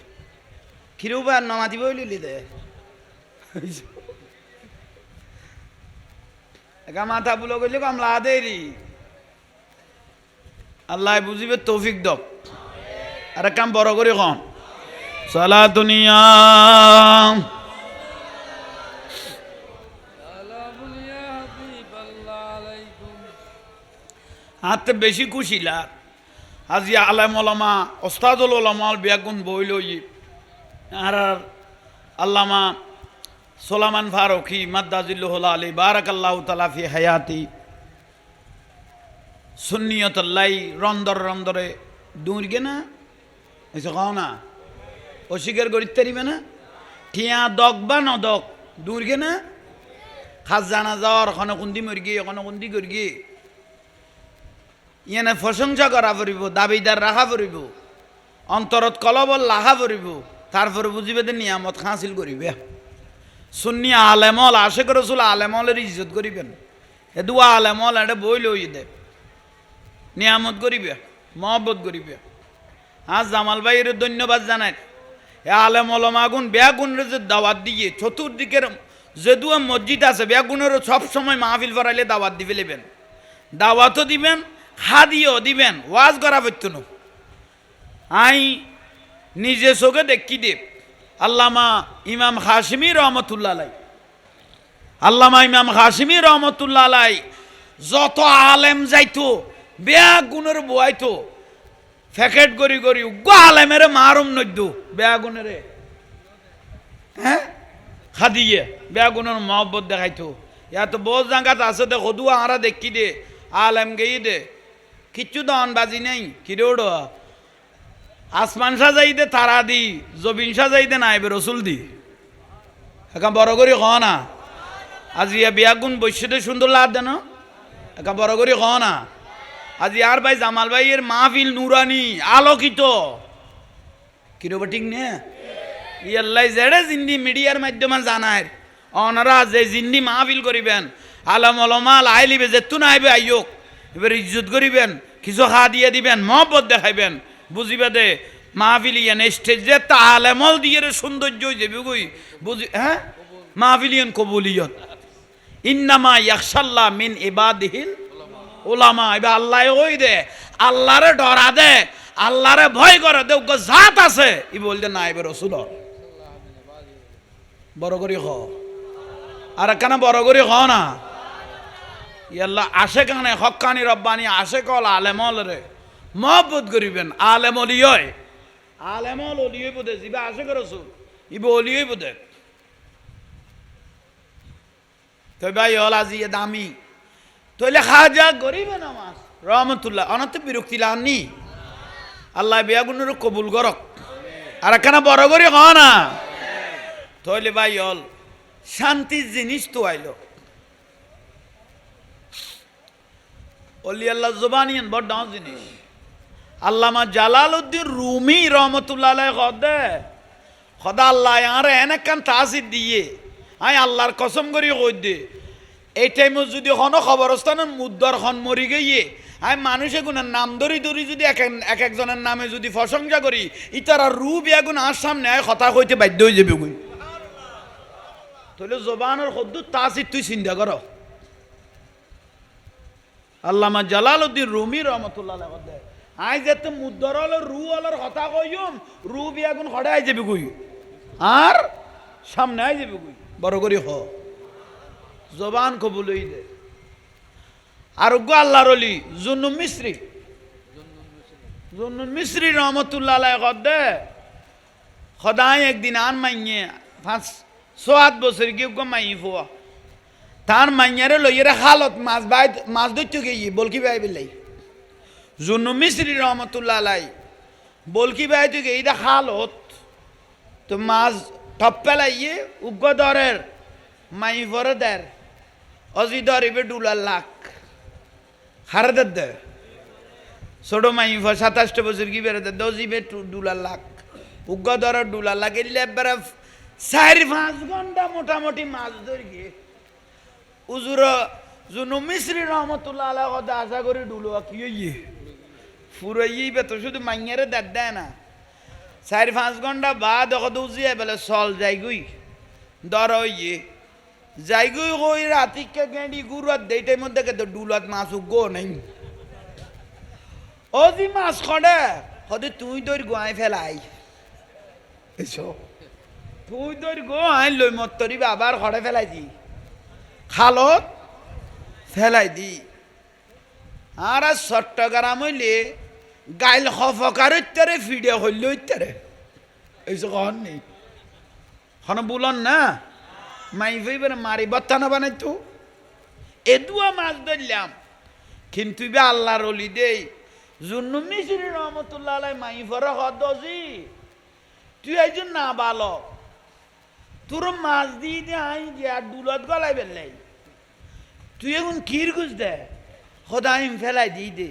S1: খিরেও বা নমাতি বই লইলি দে একা মাথা বুলো করলে কামলা দেরি আল্লাহ বুঝিবে তৌফিক দক আর কাম বড় করে কন সালাতুনিয়া হাতে বেশি খুশিলা আজি আলেম ওলামা ওস্তাদুল ওলামাল বিয়াগুন বই লই আর আল্লামা সোলামান ফারুকি মাদ্দাজিল্লাহুল আলী বারাকাল্লাহু তাআলা ফি হায়াতি সুন্নিয়তুল্লাহ রন্দরে দূরগে না এসে কও না অস্বীকার করিতে পারিবে না ঠিয়া দক বা নদক দূরগে না খাজানা যাওয়ার ওখানে কুন্দি মরগি ওখানে কুন্দি করগি ইয়ানে প্রশংসা করা পড়িব দাবিদার রাখা পড়িব অন্তরত কলবল লাখা পড়িব তারপরে বুঝিবে যে নিয়ামত হাসিল করিবে সুন্নি আলেমল আশেক রসুল আলেমলের ইজ্জত করিবেন এ দুয়া আলেম ওলা এটা বই লই দে নিয়ামত করিবে মহব্বত করিবে হ্যাঁ জামাল ভাইয়ের ধন্যবাদ জানাই এ আলেম ওলামাগুন বেগুনের যে দাওয়াত দিয়ে চতুর্দিকের যদিও মসজিদ আছে বেগুনেরও সবসময় মাহফিল ফরাইলে দাওয়াত দিবে নেবেন দাওয়াতও দিবেন হাদিও দিবেন ওয়াজ করা পড়তো না আই নিজে চোখে দেখি দেব আল্লামা ইমাম হাশিমি রহমতুল্লাহ আলাই আল্লামা ইমাম হাশিমি রহমতুল্লাহ আলাই যত আলেম যাইতো বেগুনের বয়াইতো ফ্যাকেট করি করি উগ্র আলেমের মারুম নদ্য বেগুনের হ্যাঁ খাদিয়ে বেগুনের মহব্বত দেখাইতো ইয়াত বহু জায়গাত আছে দে সদুয়া আরা দেখি দে আলেম গেই দে কিচ্ছু দন বাজি নাই কিরে ওড়ো আসমান সাজাই দে তারা দি জবিন সাজাই দে নাইবে রসুল দি এখন বড় করি ক না আজি বিয়াগুন বৈশ্যতে সুন্দর লাভ দেন এখন বড় করি ক না আজি আর ভাই জামাল ভাইয়ের মাহফিল নুরানি আলোকিত কিরবা ঠিক নে ইয়াল্লাই জেড়ে জিন্দি মিডিয়ার মাধ্যমে জানায় অনারা যে জিন্দি মাহফিল করিবেন আলম অলমাল আইলিবে যেতু না আইবে আইয়ক এবার ইজ্জত করিবেন কিছু খা দিয়ে দিবেন মহব্বত দেখাইবেন বুঝিবে দে মাহফিল ইয়ান স্টেজে তা আলেমল দিয়ে সৌন্দর্য হয়ে যাবে গই বুঝি হ্যাঁ মাহফিল ইয়ান কবুলিয়ত ইন্নামা ইয়াখশাল্লাহ মিন ইবাদিহিল উলামা এবার আল্লাহ ওই দে আল্লাহরে ডরা দে আল্লাহরে ভয় করে দে জাত আছে ই বলতে না এবার রসুল বড় করি হ আর কেন বড় করি হ না ইয়াল্লাহ আসে কানে হক্কানি রব্বানি আসে কল আলেমল রে মহব্বত করিবেন আলেমল ইয় আলেমল অলিয়ে বোধে যিবা আসে রসুল ইব অলিয়ে বোধে তো ভাই হল আজি দামি তইলে খাজা গরিবে নামাজ রহমতুল্লাহ অনত বিরক্তি লানি আল্লাহ বিয়াগুনের কবুল করক আর কেন বড় করি হ না তইলে ভাই হল শান্তির জিনিস তো আইল অলি আল্লাহ জবানিয়ান বড় ডাঙর জিনিস আল্লামা জালালউদ্দিন রুমি রহমতুল্লাহ আলাইহি খদে খদা আল্লাহ আর এনে কান তাসির দিয়ে আই আল্লাহর কসম করি কই দে এই টাইমে যদি কোনো খবরস্থানের মুদ্দার খন মরি গিয়ে আই মানুষে গুণের নাম ধরি ধরি যদি এক একজনের নামে যদি প্রশংসা করি ইতারা রু বিয়াগুন আর সামনে আয় কথা কইতে বাধ্য হয়ে যাবে কই তাহলে জবানের খদ্দু তাসির তুই চিন্তা কর আল্লামা জালালউদ্দিন রুমি রহমতুল্লাহ আলাইহি খদে আই যেতে মুদ্দার হলো রু হলোর কথা কইম রু বিয়াগুন খড়ে আই যাবে কই আর সামনে আই যাবে কই বড় করি হ জবান কবুল হই দে আর গো আল্লাহর ওলি জুন্নুন মিস্রি রহমতুল্লাহ আলাইহি খদে খদাই একদিন আন মাইয়ে 5-7 বছর কি গো মাই ফোয়া তার মাইয়ারে লইয়ের হালত মাছ ধরতে গিয়ে বলকি ভাই বিলাই জুন্নুন মিস্রি রহমতুল্লাহ আলাইহি বলকি ভাই তুই এইটা হালত তো মাছ টপ পেলাইয়ে উগ্র দরের মাই ভরে দের অজি ধরিবে $2 লাখ হারে দে ছোট মাই 27 বছর কি বেড়ে দে অজিবে $2 লাখ উগ্র দরের $2 লাখ এলে একবারে 4-5 ঘন্টা মোটামুটি মাছ ধরে গিয়ে উজুর জুন্নুন মিস্রি রহমতুল্লাহ আলাইহি কথা আশা করি ডুলো কি ইয়ে ফুরাইবে তো শুধু মাইয়ারে দেয় না 4-5 ঘন্টা বাদ উজিয়ে বলে চল যাইগুই দর ইয়ে যাইগুই কই রাতিকে গেঁড়ি গুড়াত দেইটার মধ্যে কে তো ডুলাত মাছ গো নেই ও দি মাছ খড়ে হদে তুই তোর গোয়াই ফেলাই এসো তুই তোর গোয়াই লই মত্তরি আবার খড়ে ফেলাই দি খালত ফেলাই দি আর চট্টগ্রাম হইলে গাইল হফকার ইত্যারে ফিডে হইল ইত্যারে এইসব কখন নেই খন বুলন না মাই ফেইবার মারি বত্তা না বানাইতো এদুয়া মাছ ধরলাম কিন্তু আল্লাহর অলি দেই জুন্নুন মিস্রি রহমতুল্লাহ আলাইহি মাই ফরা হদজি তুই একজন না ভালো তোর মাছ দিয়ে দে আই দিয়া দুলত গলাই বেলাই তুই এখন কির গুজ দে খোদাই ফেলাই দিয়ে দে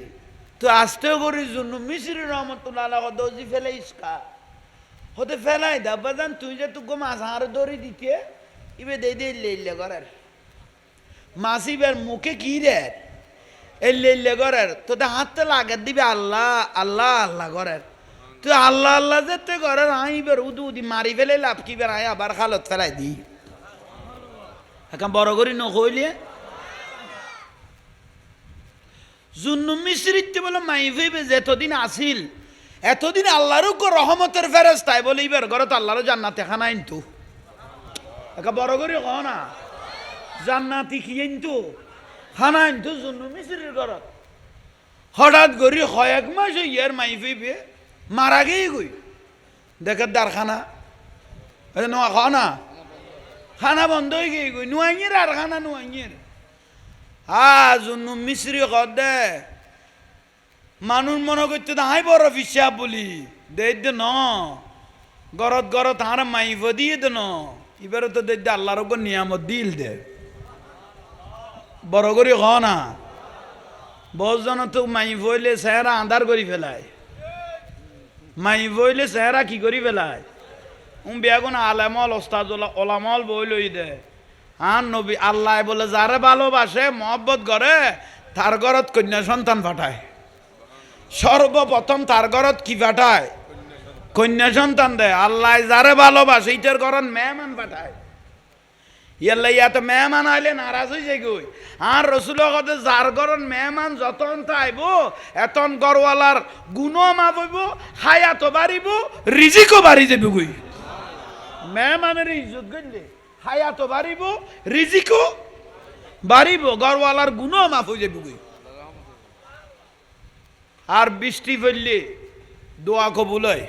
S1: তো আস্তে করে জুন্নুন মিস্রি রহমতুল্লাহ আলাইহি হদজি ফেলাইস কা হতে ফেলাই দা বাজান তুই যে তুই মাছ হার ধরে দিতে ইবে দে লেলে করার মাসিবের মুখে কি রে এল্লে এল্লে করের তোদের হাতে লাগার দিবে আল্লাহ আল্লাহ আল্লাহ করের তুই আল্লাহ আল্লাহ যেতে করের আইবার উদু উদি মারি ফেলে লাভ কি বের আই আবার খালত ফেলাই দি এখন বড় করি নকইলে জুন্নু মিশ্রিতে বলে মাইফেবে যেতদিন আসিল এতদিন আল্লাহরও রহমতের ফেরেস্তায় বলে ইবার ঘরে তো আল্লাহরও জান্নাতে খানা আনতো একা বড় করে ক না জান্নাতি কি আনতো খানা আনতো জুন্নু মিশ্রির ঘরত হঠাৎ করি কয়েক মাস ইয়ার মাইফেবে মারা গেই গই দেখের দারখানা নোয়া খানা খানা বন্ধ হয়ে গিয়ে গই নুয়াইয়ের আর খানা নুয়াইয়ের জুন্নু মিশ্রি কর দে মানুষ মনে করতে হাই বড় ফিসাব বলি দে ন গরত গরত হার মাইফ দিয়ে দে ন এবারে তো দেখতে আল্লাহর ওপর নিয়ামত দিল দে বড় করি খ না বসজন তো মাইফ হইলে চেহারা আন্ধার করি ফেলায় মাইফ হইলে চেহারা কি করি ফেলায় বেগুন আলেমল ওস্তাদ ওলামল বই লই দে আর নবী আল্লাহ বলে যারে ভালোবাসে মহব্বত করে তার ঘরত কন্যা সন্তান পাঠায় সর্বপ্রথম তার ঘরত কি পাঠায় কন্যা সন্তান দেয় আল্লাহ যারে ভালোবাসে ইটার ঘরত মেহমান পাঠায় ইয়াল্লা ইয়াতে মেহমান আইলে নারাজ হয়ে যায় গই আর রসুল কথা যার ঘরত মেহমান যতন আইব এতন গরওয়ালার গুণও মাপব হায়াতও বাড়িব রিজিকও বাড়ি যাবে গই মেহমানের ইজ্জত করলে হায়াতও বাড়িব রিজিকও বাড়িব গরওয়ালার গুণও মাফ হয়ে যাবে গই আর বৃষ্টি পড়লে দোয়া কবুল হয়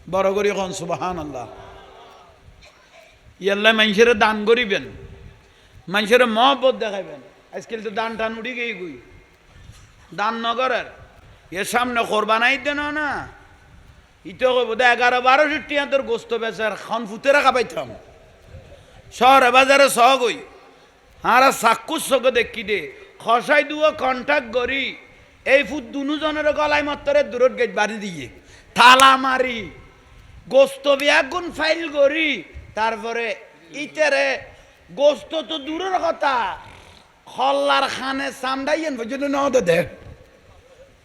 S1: বড় করি এখন সুবহানাল্লাহ ইয়াল্লা মানুষের দান করিবেন মানুষের মহব্বত দেখাইবেন আজকাল তো দান টান উঠি গই গই দান নগরের এর সামনে কোরবানাই দেন না ইতো বোধ 11-12 টিয়া তোর গোস্ত বেচার খন ফুতে রাখা পাইতাম শহরে বাজারে সহ গই আর চাক্ষুষ চোখে দেখি দে খসাই দুও কন্ট্যাক্ট করি এই ফুট দুজনের গলায় মাত্রে দূরত গেট বাড়ি দিয়ে থালা মারি গোস্ত বিয়াগুন ফাইল করি তারপরে ইটারে গোস্ত তো দূরের কথা খল্লার খানে সামডাইয়েন পর্যন্ত নদে দে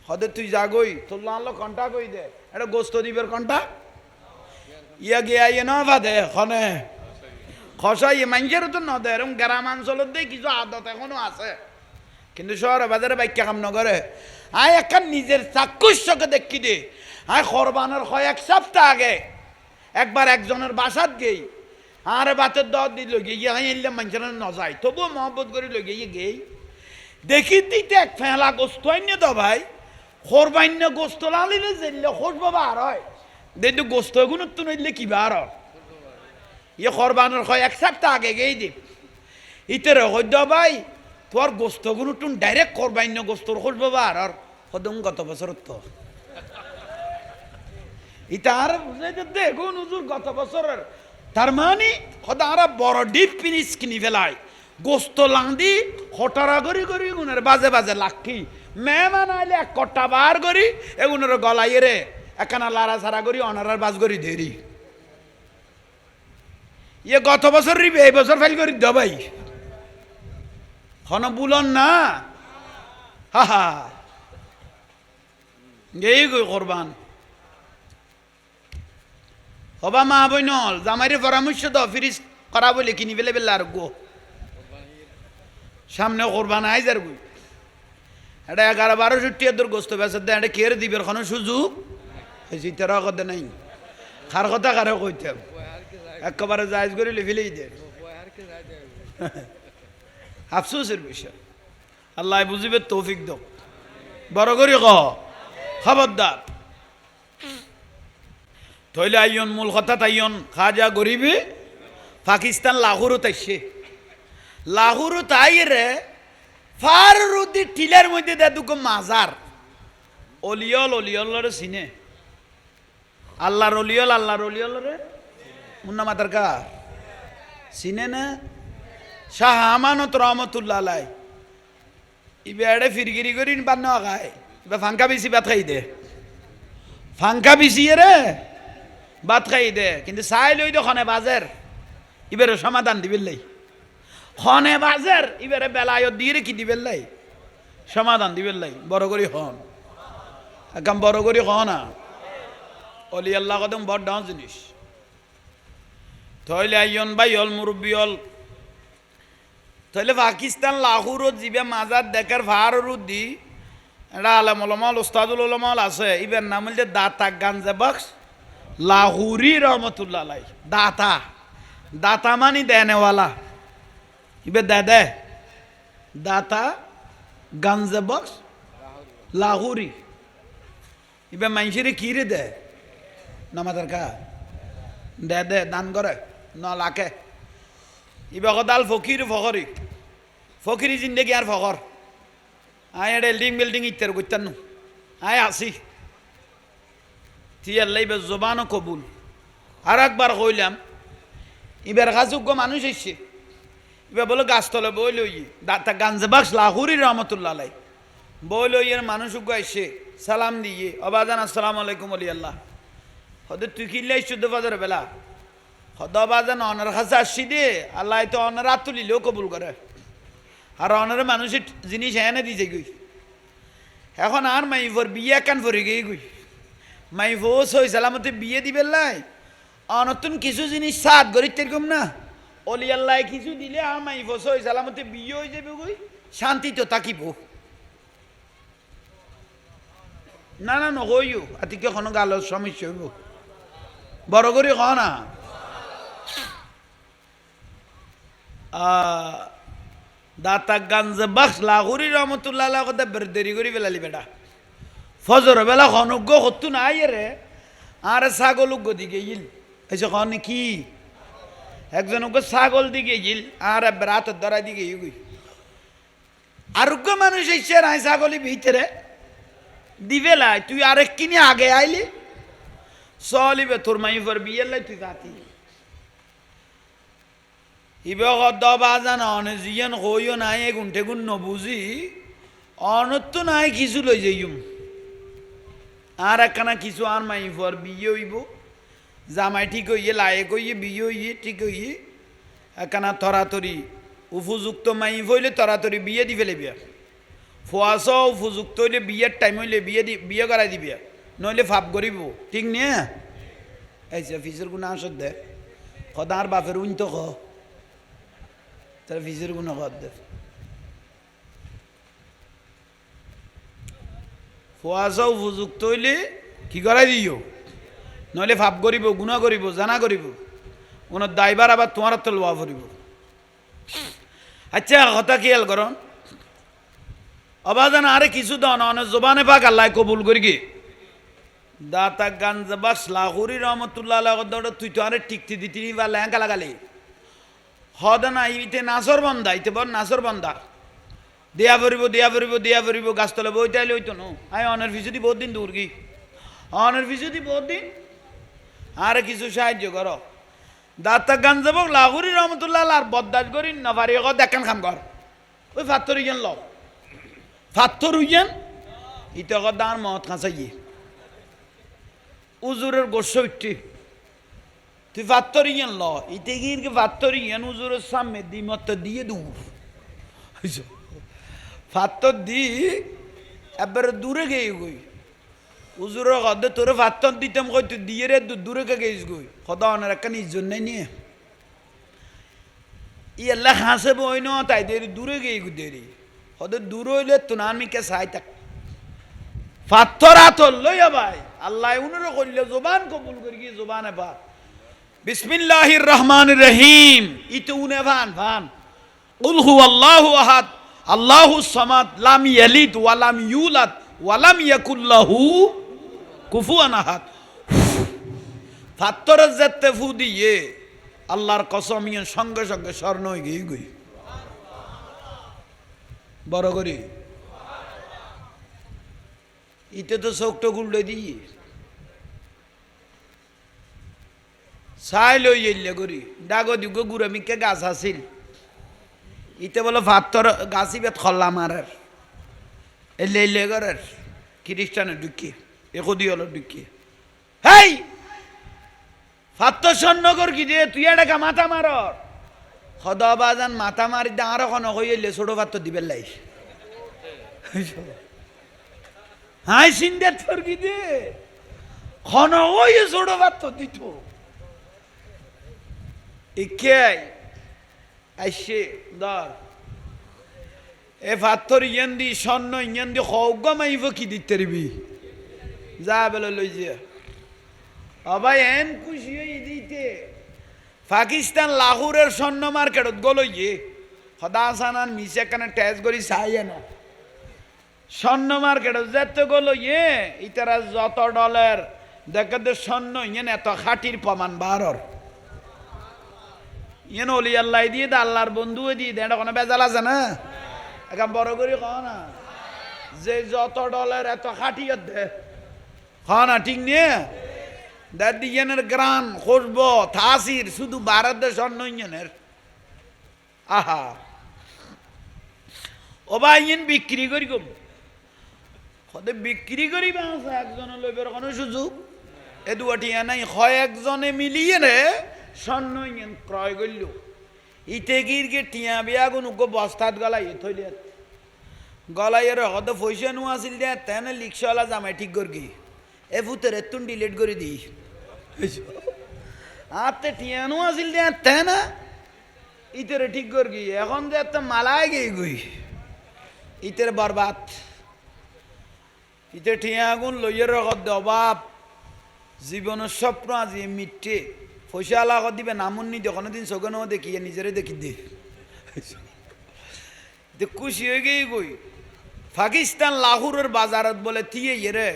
S1: হদে তুই যাগই তোর লাল কন্টা কই দে এটা গোস্ত দিবের কন্টা ইয়া গিয়া ইয়ে ন দে খনে খসাই মানুষের তো নদে এরকম গ্রামাঞ্চলত দেয় কিছু আদত এখনো আছে কিন্তু শহরে বাজারে বাইকা কাম নগরে আয় এখন নিজের চাক্ষুষ চোখে দেখি দে আয় কোরবানের এক সপ্তাহ আগে একবার একজনের বাসাত গেই আর বাতের দর দিল গিয়ে এলে মানুষের ন যায় তবুও মহব্বত করে লগে গেই দেখি দিতে এক ফেলা গোস্ত আইনে তো ভাই কোরবান্য গোস্ত লালিলে যেলে খোঁজ বাবা আর হয় দেখি গোস্ত এগুলো তো নইলে কি বার ইয়ে কোরবানের এক সপ্তাহ আগে গেই দিন ইতেরে হইদ ভাই তোর গোস্তগুলো টুন ডাইরেক্ট কোরবান্য গোস্তর খোঁজ বাবা আর হদম গত বছর তো ইটা আর বুঝাইতে দেখুন হুজুর গত বছরের তার মানে হদা আর বড় ডিপ পিনিস কিনি ফেলায় গোস্ত লান্দি হটারা করি করি গুনের বাজে বাজে লাখি মেহমান আইলে এক কট্টা বার করি এগুনের গলাইয়ে রে একানা লারা সারা করি অনারার বাজ করি দেরি ইয়ে গত বছর রিবে এই বছর ফেল করি দবাই খন বুলন না হা হা এই গই কোরবান হবা মা বইনল জামাইরে পরামর্শ দাও ফ্রিজ করা বলে কিনি ফেলে বেলা আর গো সামনে কোরবান আই যার গই এটা 11-12 টিয়া তোর গোস্ত বেচার দেয় এটা কেড়ে দিবের কোনো সুযোগ হয়েছে তারা কথা নাই খার কথা কারো কইতাম একেবারে জায়জ করে ফেলেই দে আফসোসের বিষয় আল্লাহ বুঝিবে তৌফিক দাও বড় করে ক খবরদার থইলে আইয়ন মূল কথা তাইয়ন খাজা গরিবি পাকিস্তান লাহোরও তাইছে লাহোরও তাই রে ফারুদি টিলার মধ্যে দে দুটো মাজার অলিয়ল অলিয়লরে চিনে আল্লাহর অলিয়ল রে মুন্না মাতার কা চিনে না শাহ আমানত রহমতুল্লাহ আলাই ইবে ফিরগিরি করি বান্ন খায় এবার ফাঙ্কা বেশি ভাত খাই দে ফাঙ্কা বেশিয়ে রে ভাত খাই দে কিন্তু চাই লই দোকানে বাজার এবারে সমাধান দিবিল্লাই হনে বাজার এবারে বেলায় দিয়ে কি দিবেন লাই সমাধান দিবেন লাই বড় করি হন একদম বড় করি হন না অলি আল্লাহ কদম বড় ডাউন জিনিস তাহলে আইয়ন ভাই হল মুরব্বী হল তাহলে পাকিস্তান লাহোরত যিবে মাজার দেখার ভারত দি এটা আলম ওলামাল ওস্তাদুল ওলামাল আছে ইবের নাম হচ্ছে দাতা গাঞ্জা বক্স লাহুরি রহমতুল্লাহ আলাই দাতা দাতা মানি দেনেওয়ালা ইবে দে দাতা গাঞ্জা বক্স লাহুরি ইবে মানুষের কি রে দে নামাজার কা দে দান করে ন লাখে ইবে কদাল ফকির ফকরি ফকিরি জিন্দগি আর ফকর আয় বিল্ডিং ইত্যাদি করতেন আয় আসি তুই আল্লাহ ইবে জবানও কবুল আর একবার কইলাম ইবের গাছুজ্ঞ মানুষ এসছে এবার বলো গাছতলে বই লই দাতা গাঞ্জে বাক্স লাহুরি রহমতুল্লাহ আলাই বই লই এর মানুষ এসে সালাম দিয়ে অবাজান আসসালামু আলাইকুম আলি আল্লাহ হদ তুই কিনলে শুদ্ধ বাজার বেলা হদ অবাজান অনার কাছে আসছি দে আল্লাহ তো অনার হাত তুলিলেও কবুল করে আর অনার মানুষের জিনিস এনে দিছে গই এখন আর মাইফর বিয়ে কান ফরে গিয়ে গই মাইফো সই সালামতে বিয়ে দিবে লাই অনতুন কিছু জিনিস সাত গরিব এরকম না অলি আল্লাহ কিছু দিলে আর মাইফো সই সালামতে বিয়ে হয়ে যাবে গই শান্তি তো তাকিব না না নহইও আতিকে কোনো গালের সমস্যা হইব বড় করে ক না দাতা গাঞ্জে বাক্স লাহুরি রহমতুল্লাহ আল্লাহ কথা দেরি করে ফেলালি বেটা ফজর বেলা খনজ্ঞ হতো না রে আর ছাগল দিকে ইল এসে খন কি একজন ছাগল দিকে ইল আর রাতের দ্বারা দিকে ইগুই আরোগ্য মানুষ এসে নাই ছাগলি ভিতরে দিবে লাই তুই আরেক কিনে আগে আইলি চলিবে তোর মাইফর বিয়ে লাই তুই জাতি ইবে বাজান অনে জিয়ান হইও নাই এগুনটে গুণ নবুঝি অনত নাই কিছু লই যাইম আর একখানা কিছু আর মাইফর বিয়ে হইব জামাই ঠিক হইয়ে লায়ে কইয়ে বিয়ে হইয়ে ঠিক হইয়ে একখানা তরাতরি উপযুক্ত মাইফ হইলে তরাতরি বিয়ে দি ফেলে বিয়া ফোয়াশ উপযুক্ত হইলে বিয়ের টাইম হইলে বিয়ে করাই দিবি নইলে ফাপ করিব ঠিক নিয়ে এই ফিসের গুণা আসত দে সদার বাপের উইন তো খ তারা ফিসের গুণা কর দে ফোয়াশ উপযুক্ত হইলে কি করাই দিও নইলে ফাপ করিব গুণা করিব জানা করিব ওনার দায়বার আবার তোমার তো লোয়া ফুরিব আচ্ছা কথা খেয়াল করো অবাজান আরে কিছু দাও না জবানে পাক আল্লাহ কবুল করি কি দাতা গাঞ্জা বাক্স লাহুরি রহমতুল্লাহ আল্লাহ তুই তো আরে টিকতে দিতি বা ল্যাঙ্কা লাগালি হদ না ইতে নাচর বন্ধা ইতে বল নাচর বন্ধা দেয়া ভরিব গাছতলে বইটাইলে হইতো নো আয় অনের ফিসুদি বহুত দিন দূর কি অনের ফিসুদি বহুত দিন আরে কিছু সাহায্য করো দাতা গাঞ্জা বাক্স লাহুরি রহমতুল্লাহ আর বদাস করি না পারি দেখান খাম কর ওই ফাত্তর ইয়েন ল ফাত্তর ইয়েন ইতে দাঁড় মত কাঁচাইয়ে উজুরের গোস্ব উঠি তুই ফাত্তর ইয়েন ল ইতে গিয়ে ফাত্তর ইয়েন উজুরের সামনে দি মত দিয়ে দূর ফাত্তর দি এবারে দূরে গিয়ে গই উজুরের কদে তোরে ফাত্তর দিতাম কই তুই দিয়ে রে দূরে কে গেছিস গই খদা অনেক একটা নিজন নাই নিয়ে ই আল্লাহ হাসে বই ন তাই দেরি দূরে গিয়ে দেরি হদে দূর হইলে তুনামিকে চাই থাক ফাত্তর আতল লইয়া ভাই আল্লাহ উনারও করলে জবান কবুল করি কি জবানে বা বিসমিল্লাহির রহমানির রহিম ইতে উনে ভান কুল হুয়াল্লাহু আহাদ আল্লাহুস সামাদ লাম ইয়ালিদ ওয়া লাম ইউলাদ ওয়া লাম ইয়াকুল লাহু কুফুয়ান আহাদ ফাত্তরের যেতে ফু দিয়ে আল্লাহর কসম ইয়ে সঙ্গে সঙ্গে স্বর্ণ হয়ে গিয়ে গই বড় করি ইতে তো চোখটা গুল্লে দিয়ে চাই লই এলে করি ডাগো দিগ গুড়ামিকে গাছ আছিল ইতে বলে ফাত্তর গাছি বেত খল্লা মারার এলে করার খ্রিস্টানের ঢুকিয়ে একুদি হলো ঢুকিয়ে হেই ফাত্তর স্বর্ণকর কি রে তুই এটা মাথা মারর সদা বাজান মাথা মারি দে আর এখন হইলে ছোট ভাত দিবে লাই হাই সিন্দাত ফরকি দে খন ওই ছোট ভাত দিত ইকে আইসে দর এ ভাতর ইয়ান দি স্বর্ণ ইয়ান দি হৌগ মাইব কি দিতে রিবি যা বেলা লই যে অবাই এন খুশি হয়ে দিতে পাকিস্তান লাহোরের স্বর্ণ মার্কেটত গলো ইয়ে সদা সানান মিশে কানে টেস করি চাই না স্বর্ণ মার্কেটত যেতে গলো ইয়ে ইতারা যত ডলার দেখে স্বর্ণ ইয়েন এত খাটির প্রমাণ বারর ইয়েন অলি আল্লাহ দিয়ে দে আল্লাহর বন্ধু দিয়ে দে এটা কোনো বেজাল আছে না এখন বড় করে কহ না যে যত ডলার এত খাটিয়ে দে খ না ঠিক নিয়ে দাদি ইয়েনের গ্রান খুশব থাসির শুধু ভারত দেশ অন্য ইয়েনের আহা ও বা ইয়েন বিক্রি করি কম কদে বিক্রি করি বাংলা একজনের লইবের কোনো সুযোগ এ দুয়াটিয়া নাই হয় একজনে মিলিয়ে রে স্বর্ণ ইয়েন ক্রয় করল ইতে গিরকে টিয়া বিয়া গুন বস্তাত গলাই থইলে গলাইয়ের হদ পয়সা নু আসিল দে তেনে লিক্সওয়ালা জামাই ঠিক করগি এ ভূতের এতুন ডিলেট করে দিই আতে টিয়ানো আসিল দে তেনা ইতেরে ঠিক করগি এখন যে একটা মালায় গই গই ইতের বরবাদ ইতে টিয়া গুন লইয়ের হদ দে অভাব জীবনের স্বপ্ন আজি মিটে পয়সা আলাক দিবে নামুন নি যখন দিন সগন দেখিয়ে নিজেরে দেখি দে খুশি হয়ে গেই গই পাকিস্তান লাহোরের বাজারত বলে থিয়ে ইয়ে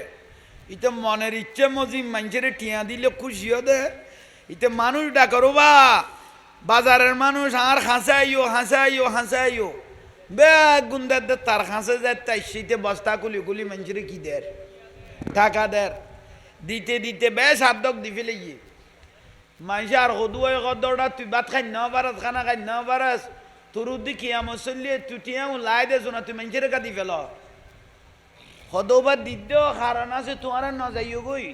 S1: ইতে মনের ইচ্ছে মজিম মানুষের টিয়া দিলে খুশিও দে ইতে মানুষ ডাকরো বা বাজারের মানুষ আর হাসাইও হাসাইও হাসাইও বে গুন্দার দে তার হাসে যায় তাই শীতে বস্তা কুলি কুলি মানুষের কি দের টাকা দের দিতে দিতে বেশ আদক দি ফেলে গিয়ে মানুষ আর হদুয় কদরটা তুই ভাত খাই না পারাস খানা খাই না পারাস তোর দেখি আমার চলিয়ে তুই টিয়াও লাই দেছো না তুই মানুষের কাঁদি ফেল সদৌবার দিতেও কারণ আছে তোমার ন যাইও গই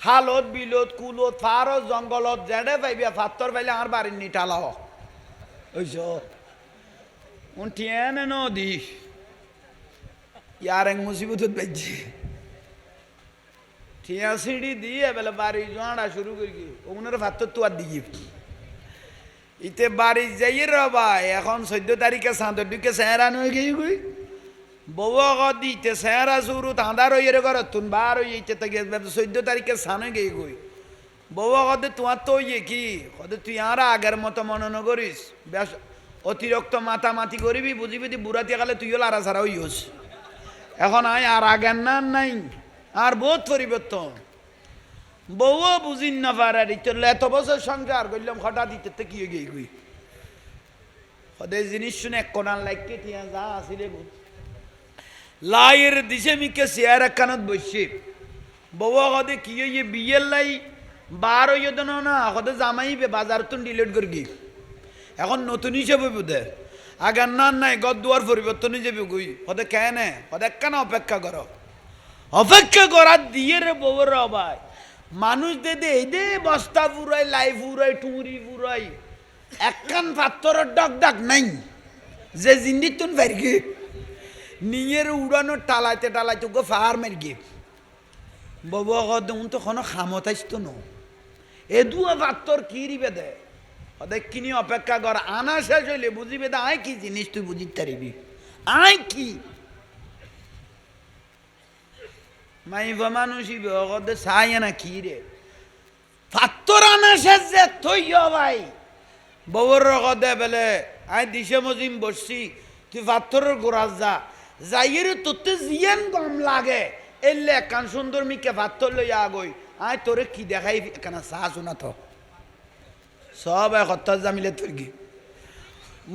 S1: হালত বিলত কুলত ফারত জঙ্গলত জেডে পাইবিয়া ফাত্তর পাইলে আর বাড়ির নি টালাও ওইস টিয়ানে ন দি ইয়ার এক মুসিবত পাইছি টিয়া সিঁড়ি দিয়ে বেলে বাড়ি জোয়াড়া শুরু করি ওনার ফাত্তর তো আর দিই ইতে বাড়ি যাই রবা এখন 14 তারিখে চাঁদের দিকে চেহারা নয় গিয়ে গই বউ দিতে চেহারা শুরু তাঁদার হইয়ে ঘর তুন বার হইতে 14 তারিখে সানে গিয়ে গই বউ কদে তোমার তো ইয়ে কি কদে তুই আর আগের মতো মনে ন করিস বেশ অতিরিক্ত মাতামাতি করিবি বুঝিবি তুই বুড়াতে গেলে তুইও লারা ছাড়া হইস এখন আয় আর আগের না নাই আর বহুত পরিবর্তন বউও বুঝিন না পারে তোর এত বছর সংসার করলাম হঠাৎ দিতে কি হয়ে গিয়ে গুই সদে জিনিস শুনে এক কোনার লাইকে টিয়া যা আসিলে লাইয়ের দিছে মিকে চেয়ার একখানত বসছে বউ সদে কি হইয়ে বিয়ের লাই বার হইয়ে দেন না সদে জামাইবে বাজার তুন ডিলেট করবি এখন নতুন হিসেবে বোধে আগের না নাই গদ দুয়ার পরিবর্তন হিসেবে গুই সদে কেনে সদে একখান অপেক্ষা করো অপেক্ষা করার দিয়ে রে বউর অবাই মানুষ দে দে এই দে বস্তা ফুরাই লাই ফুরাই টুরি ফুরাই একখান পাত্তরের ডাক ডাক নাই যে জিন্দি তুন ফেরগে নিজের উড়ানো টালাইতে টালাইতে গো ফার মেরগে বাবা কদম তো কোনো খামত আসতো ন এ দুয়া পাত্তর কি রিবে দে ওদের কিনি অপেক্ষা কর আনা শেষ হইলে বুঝিবে দে আয় কি জিনিস তুই বুঝিতে পারিবি আয় কি মাইবা মানুষই বেহদে চাই না কি রে পাত্তর আনা শেষ যে তুই ভাই বউর রকদে বেলে আয় দিশে মজিম বসছি তুই পাত্তরের গোড়াস যা যাইয়ের তোতে জিয়ান কম লাগে এলে একখান সুন্দর মিকে পাত্তর লইয়া আগই আয় তোরে কি দেখাই এখানে চা শোনা তো সব এক হত্যার জামিলে তোর কি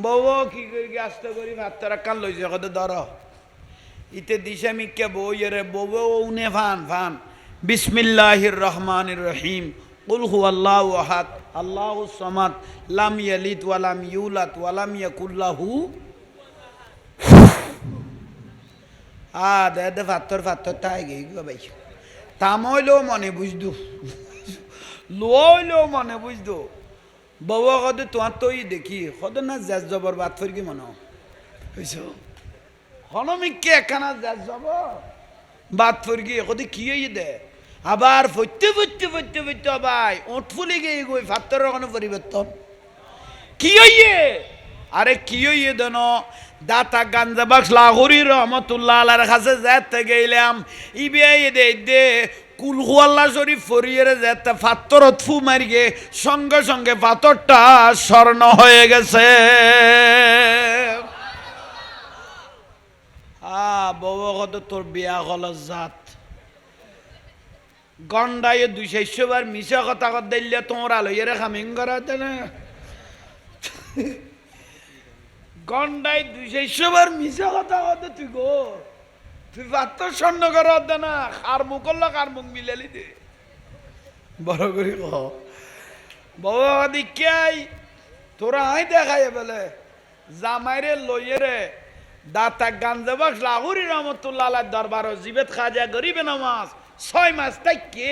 S1: বউ কি করি আস্তে করি পাত্তর একখান লইছে কদে ধর ইতে দিশা মিকে বইয়েরে বউ উনে ফান ফান বিসমিল্লাহির রহমানির রহিম কুল হুয়াল্লাহু আহাদ আল্লাহুস সামাদ লাম ইয়ালিদ ওয়া লাম ইউলাদ ওয়া লাম ইয়াকুল লাহু দে ফাত্তর ফাত্তর তাই গই গো ভাই তামইলো মনে বুঝদু লইলো মনে বুঝদু বউ কদে তোমার তো দেখি কদ না জ্যাস জবর বাদ ফের কি মনে হয়েছ হনমিককে একখানা জ্যাস জবর বাদ ফের কি কদি কি হয়ে দে আবার ফইতে ফইতে ফইতে ফইতে ভাই ওঠ ফুলে গিয়ে গই ফাত্তরের কোনো পরিবর্তন কি হইয়ে আরে কি হইয়ে দেন দাতা গাঞ্জা বাক্স লাহোরি রহমতুল্লাহ আলার কাছে যেতে গেলাম ইবে দে দে কুলহুয়াল্লা শরীফ ফরিয়ে যেতে ফাত্তরত ফু মারিয়ে সঙ্গে সঙ্গে পাথরটা স্বর্ণ হয়ে গেছে বউ কত তোর বিয়া হল জাত গন্ডায় 200 বার মিশা কথা কত দিলে তোমার আলোয়ের খামিং করাতে না গন্ডায় 200 বার মিশা কথা কত তুই গো তুই পাত্র স্বর্ণ করাতে না আর মুখ করলো কার মুখ মিলালি দে বড় করি ক বাবা দিকাই তোরা আই দেখাই বলে জামাইরে লইয়ে দাতা গাঞ্জা বাক্স লাহুরি রহমতুল্লাহ আলাইহির দরবার জিবেত খাজা গরিবে নামাজ 6 মাস তাইকে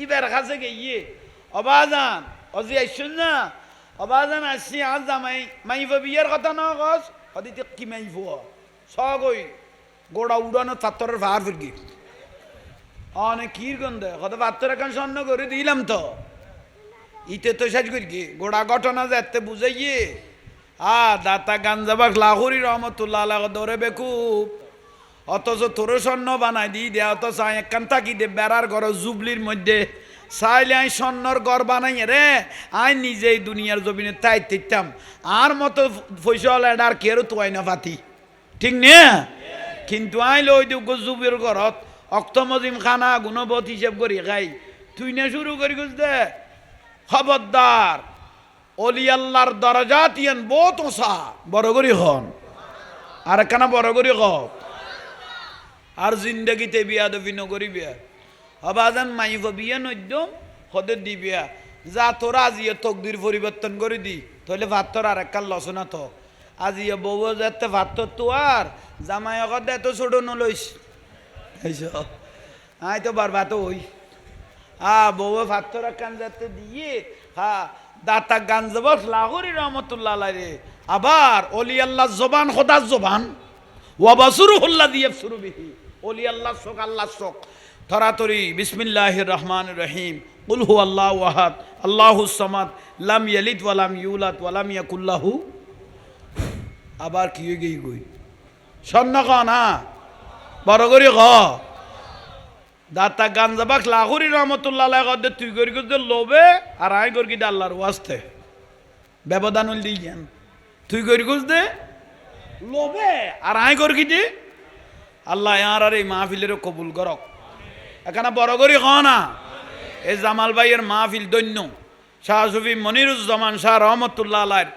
S1: ইবার কাছে গিয়ে অবাজান অজি আইসুন না অবাজান আসি আজ জামাই মাইফ বিয়ের কথা না কস অদিতে কি মাইফ সগই গোড়া উড়ানো পাত্তরের ভার ফিরগি অনেক কির গন্ধে কত পাত্তর এখন স্বর্ণ করে দিলাম তো ইতে তো সাজ করি গোড়া ঘটনা যাতে বুঝাইয়ে দাতা গাঞ্জাবাক লাহুরি রহমতুল্লাহ আলাইহি দৌড়ে বেকুব অথচ তোর স্বর্ণ বানাই দি দে অথচ একখান থাকি দে বেড়ার ঘর জুবলির মধ্যে চাইলে আই স্বর্ণর ঘর বানাই রে আই নিজেই দুনিয়ার জমিনে তাই তিকতাম আর মতো পয়সা আর কেউ তো আই না পাতি ঠিক নে কিন্তু আইলে ওই জুবের ঘরত অক্তমজিম খানা গুণবত হিসেব করি খাই তুই না শুরু করি দে খবরদার অলি আল্লাহর দরজাত ইয়ান বহুত ওসা বড় করি হন আর একখানা বড় করি হ আর জিন্দগিতে বিয়া দেবি নগরি বিয়া হবাজান মাইফ বিয়া নদ্যম হদের দি বিয়া যা তোরা আজিয়ে তকদির পরিবর্তন করে দি তাহলে ভাত তোর আর একখান লসনা তো আজিয়ে বউ যাতে ভাত তোর তো আর জামাই অকদ এত ছোট নলইস আই তো বারবার তো ওই বউ ভাত তোর একখান যাতে দিয়ে দাতা গাঞ্জবাস লাহুরি রহমতুল্লাহ আলাইহি আবার অলি আল্লাহ জবান খোদার জবান ওয়াবাসুরুহুল্লাহ দিয়ে শুরু বিহি অলি আল্লাহ শোক আল্লাহ শোক তরাতরি বিসমিল্লাহির রহমানির রহিম কুল হুয়াল্লাহু আহাদ আল্লাহুস সামাদ লাম ইয়ালিদ ওয়া লাম ইউলাদ ওয়া লাম ইয়াকুল লাহু আবার কি হয়ে গই গই স্বর্ণ ক না বড় করে ক দাতা গাঞ্জাবাক লাহুরি রহমতুল্লাহ আলাইহি তুই করি যে লোভে আর আই করি দে আল্লাহর ওয়াস্তে ব্যবধান হল দিয়েন তুই করি দে লোভে আর আই করি দে আল্লাহ আর এই মাহফিলেরও কবুল করক এখানে বড় করি খ না এই জামাল ভাইয়ের মাহফিল দৈন্য শাহ সুফি মনিরুজ্জামান শাহ রহমতুল্লাহ আলাইহির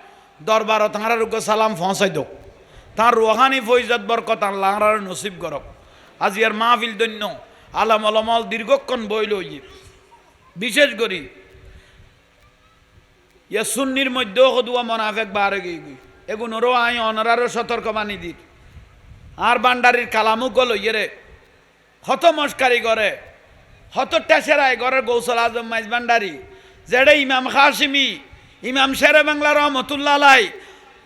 S1: দরবার তাঁর সালাম পৌঁছাই দোক তাঁর রুহানি ফৈজাত বরকত আল্লাহ নসিব করক আজি আর মাহফিল দৈন্য আলাম আলমল দীর্ঘক্ষণ বইল বিশেষ করি ইয়া সুন্নির মধ্যেও হদুয়া মনাফেক বারে গই এগুনোরও আই অনারারও সতর্ক বাণী দিত আর বান্ডারির কালামু গল ইয়ে হত মস্কারি করে হত টেসেরাই ঘরের গৌসল আজম মাইজ বান্ডারি যেটা ইমাম খাসিমি ইমাম শেরে বাংলা রহমতুল্লাহ আলাই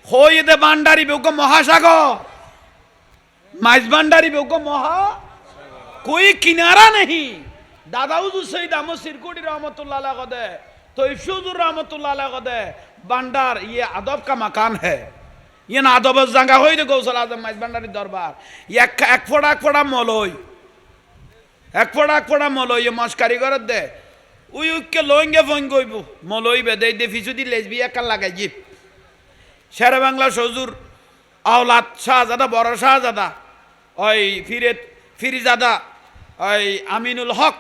S1: হইদে বান্ডারি বেউক মহাসাগর মাইজ বান্ডারি বেউক মহা कोई किनारा नहीं दादा हुजूर सईद अहमद सिरकुटी रहमतुल्लाह अलैह को दे तो इफ्शुजुर रहमतुल्लाह अलैह को दे भंडार ये अदब का मकान है ये ना अदब जंगा होई दे गौसल आजम माइज भंडारी दरबार ये एक फोड़ा मलोई एक फोड़ा मलोई ये मस्कारी कर दे उई के लोएंगे फोन गोइबो मलोई बे दे फिसुदी लेसबी एक लागाई जी शेर बांग्ला सजुर औलाद शाहजादा बड़ शाहजादा ओई फिरिजादा ওই আমিনুল হক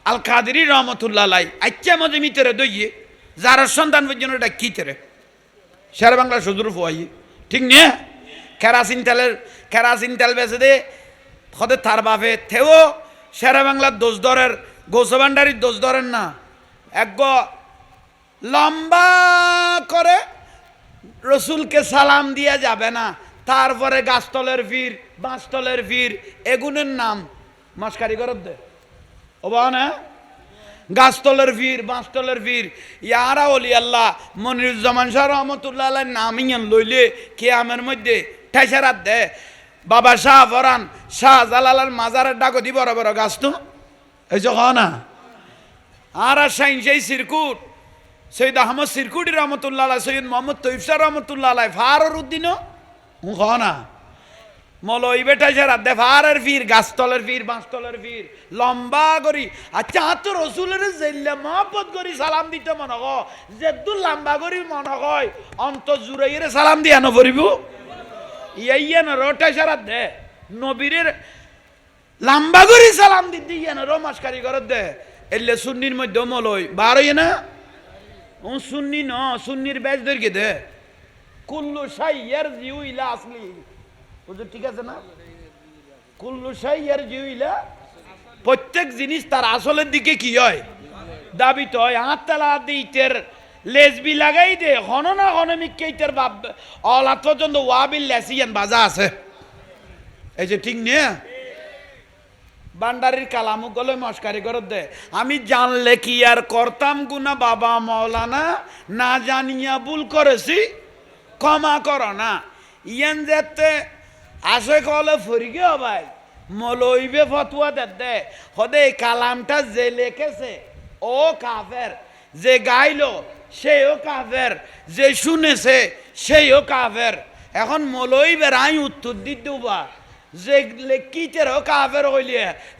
S1: আল কাদেরি রহমতুল্লাহ আলাই আচ্ছা মজে মিতরে দইয়ে যার সন্তান পর্যন্ত ডাকি তেরে সারা বাংলা সজুর ফুয়াই ঠিক নিয়ে কেরাসিন তেল বেচে দে খদে তার বাপে থেও সারা বাংলার দোষ ধরের গৌসভান্ডারির দোষ ধরেন না এক লম্বা করে রসুলকে সালাম দিয়া যাবে না তারপরে গাছতলের ভিড় বাঁশতলের ভিড় এগুনের নাম মস্কারি করত দে ও না গাছতলের ভিড় বাঁশতলের ভিড় ইয়ারা অলি আল্লাহ মনিরুজ্জামান শাহ রহমতুল্লাহ আল্লাহ নামিয়ান লইলে কে আমের মধ্যে ঠেসারাত দে বাবা শাহ ফরান শাহ জালালার মাজারের ডাকো দি বড় বড় গাছ তো এই যে না আর শাইন সেই সিরকুট সৈয়দ আহমদ সিরকুটি রহমতুল্লাহ আলাই সৈয়দ মোহাম্মদ তৈব শাহ রহমতুল্লাহ আলাই ফারুর উদ্দিনও না মলই বেটা যারা দে ফারের ভির গাছতলের ভির বাঁশতলের ভির লম্বা করি আচ্ছা তো রসুলের জেল্লে মহব্বত করি সালাম দিতে মনে হয় যেদু লম্বা করি মনে হয় অন্ত জুড়াইয়ের সালাম দিয়া নপরিব ইয়া না রোটা সারা দে নবীরের লম্বা করি সালাম দিতে ইয়া না রো মাসকারি করত দে এলে সুন্নির মধ্যে মলই বার হইয়ে না ও সুন্নি ন সুন্নির ব্যাচ ধরকে দে কুল্লু শাইয়ার জিউ ইলা আসলি বুঝো ঠিক আছে না কুল্লু শাইয়ার জিউ ইলা প্রত্যেক জিনিস তার আসলের দিকে কি হয় দাবিত হয় হাততালা দিতের লেজবি লাগাই দে হন না হনমিককে ইতের বাপ অলাত পর্যন্ত ওয়াবিল লেসিয়ান বাজা আছে এই যে ঠিক নিয়ে বান্ডারির কালামু গলে মস্কারি করত দে আমি জানলে কি আর করতাম গুনা বাবা মাওলানা না জানিয়া ভুল করেছি ক্ষমা করো না ইয়ান যেতে আসে কলে ফরিগে ভাই মলইবে ফতুয়া দে হদে কালামটা যে লিখেছে ও কাফের যে গাইলো সেও কাফের যে শুনেছে সেও কাফের এখন মলইবের আই উত্তর দিতে বা যে লেখিতেরও কাফের হইলে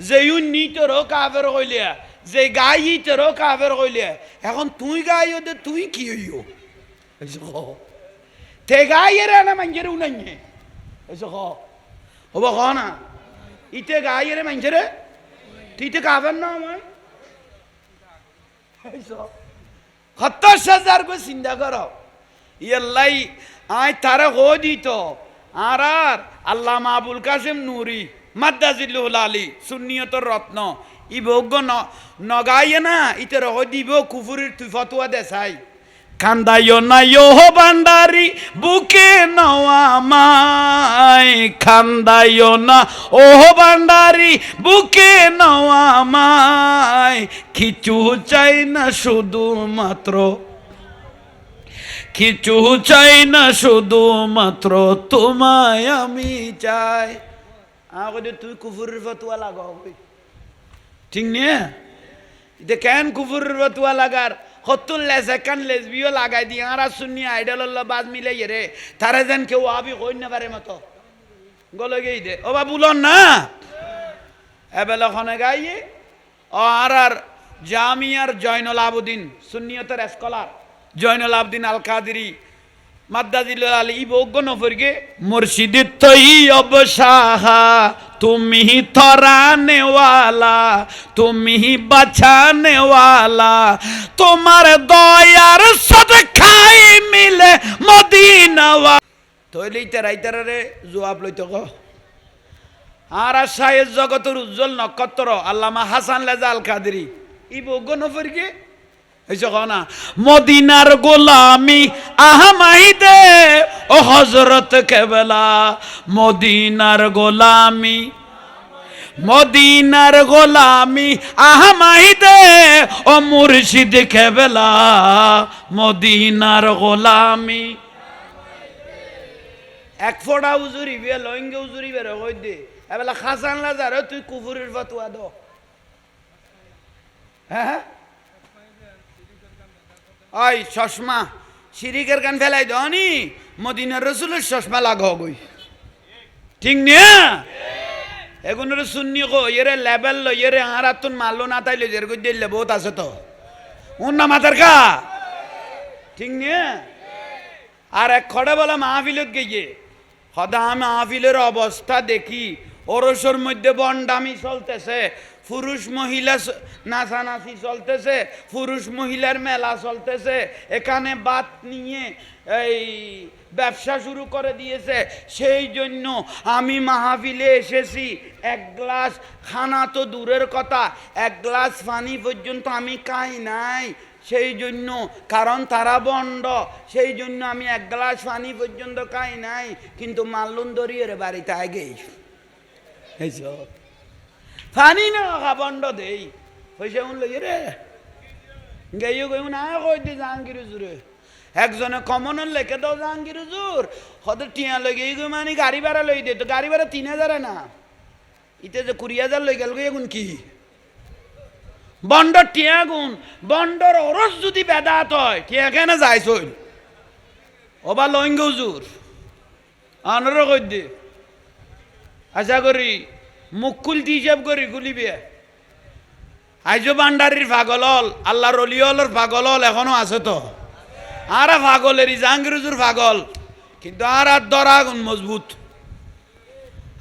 S1: যে উন্নীতেরও কাফের হইলে যে গাইতেরও কাফের হইলে এখন তুই গাইও দে তুই কি হইও তে গাইয়ের না মানুষের উনাইয়ে এসে হব খ না ইতে গাইয়ের মানুষের তুই তো কাফের না আমার ৭০,০০০ করে চিন্তা কর ইয়াল্লাই আয় তারা হো দিত আর আল্লাহ আবুল কাসেম নুরি মাদ্দাজিল্লুল আলী সুন্নিয়তর রত্ন ই ভোগ্য নগাইয়ে না ইতে রহ দিব কুফুরির তুই ফতুয়া দেশাই কান্দাইও না ইহো বান্ডারি বুকে নওয়া মাই কান্দাইও না ওহো বান্ডারি বুকে নওয়া মাই কিছু চাই না শুধুমাত্র কিছু চাই না শুধুমাত্র তোমায় আমি চাই আমাকে তুই কুফুরের ফতুয়া লাগাও ঠিক নিয়ে এটা কেন কুফুরের ফতুয়া লাগার হতুল লেসেকান লেসবিও লাগাই দিয়ে আর শুনি আইডল বাজ মিলে রে তারা যেন কেউ আবি কই না পারে মতো গলে গেই দে ও বা বুলন না এবেলা খনে গাইয়ে ও আর জামিয়ার জয়নুল আবুদ্দিন সুন্নিয়তের স্কলার জয়নুল আবদিন আল কাদেরি মাদ্দাজিল্লুল আলী ইবগ্য নফরগে মুর্শিদ তৈয়ব শাহ তুমি তরানে ওয়ালা তুমি বাঁচানে ওয়ালা তোমার দয়ার সদকাই মিলে মদিনা তৈলিতে রাইতারে জবাব লইতে ক আর শাহের জগতের উজ্জ্বল নক্ষত্র আল্লামা হাসান লেজা আল কাদেরি ইবগ্য নফরগে না মদিনার গোলামি আহমাই দে ও হজরত কেবলা মদিনার গোলামি মদিনার গোলামি আহমাই দে ও মুর্শিদ কেবলা মদিনার গোলামি এক ফোড়া উজুরি বে লইঙ্গে উজুরি বের হই দে এবেলা হাসান লাজার তুই কুফুরের ফতোয়া দাও হ্যাঁ ওই চশমা শিরিকের কান ফেলাই দনি মদিনার রসুলের চশমা লাগাও গই ঠিক নিয়ে এগুলোর শুনি গো এরে লেবেল লো এরে হারাতুন মারলো না তাইলে এর কই দিলে বহুত আছে তো উন না মাথার কা ঠিক নিয়ে আর এক খড়ে বলা মাহফিলত গিয়ে সদা মাহফিলের অবস্থা দেখি ওরসর মধ্যে বন্ডামি চলতেছে পুরুষ মহিলা নাচানাচি চলতেছে পুরুষ মহিলার মেলা চলতেছে এখানে বাত নিয়ে এই ব্যবসা শুরু করে দিয়েছে সেই জন্য আমি মাহফিলে এসেছি এক গ্লাস খানা তো দূরের কথা এক গ্লাস পানি পর্যন্ত আমি খাই নাই সেই জন্য কারণ তারা বন্ড সেই জন্য আমি এক গ্লাস পানি পর্যন্ত খাই নাই কিন্তু মাল্লুন দরিয়ের বাড়িতে আগেই এইসব পানি না বন্ড দেই পয়সা উনল রে গেইও কই না কই দি জাহাঙ্গীর হুজুরে একজনে কমনের লেখে দাও জাহাঙ্গীর হুজুর হতে টিয়া লই গেই গো মানে গাড়ি ভাড়া লই দে তো গাড়ি ভাড়া 3000 না ইতে যে 20000 লই গেল এখন কি বন্ডর টিয়া গুণ বন্ডর অরস যদি বেদাত হয় টিয়া কেন যাইছই ওবা লইঙ্গ হুজুর আনর কই দে আশা করি মুখ খুলতি হিসাব করি গুলিবে আইজো বান্ডারির পাগল হল আল্লাহর অলিয়লর পাগল হল এখনো আছে তো আর পাগলেরই জাহাঙ্গীর হুজুর পাগল কিন্তু আর দরা গুণ মজবুত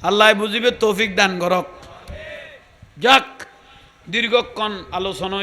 S1: আল্লাহ বুঝিবে তৌফিক দান করক যাক দীর্ঘক্ষণ আলোচনা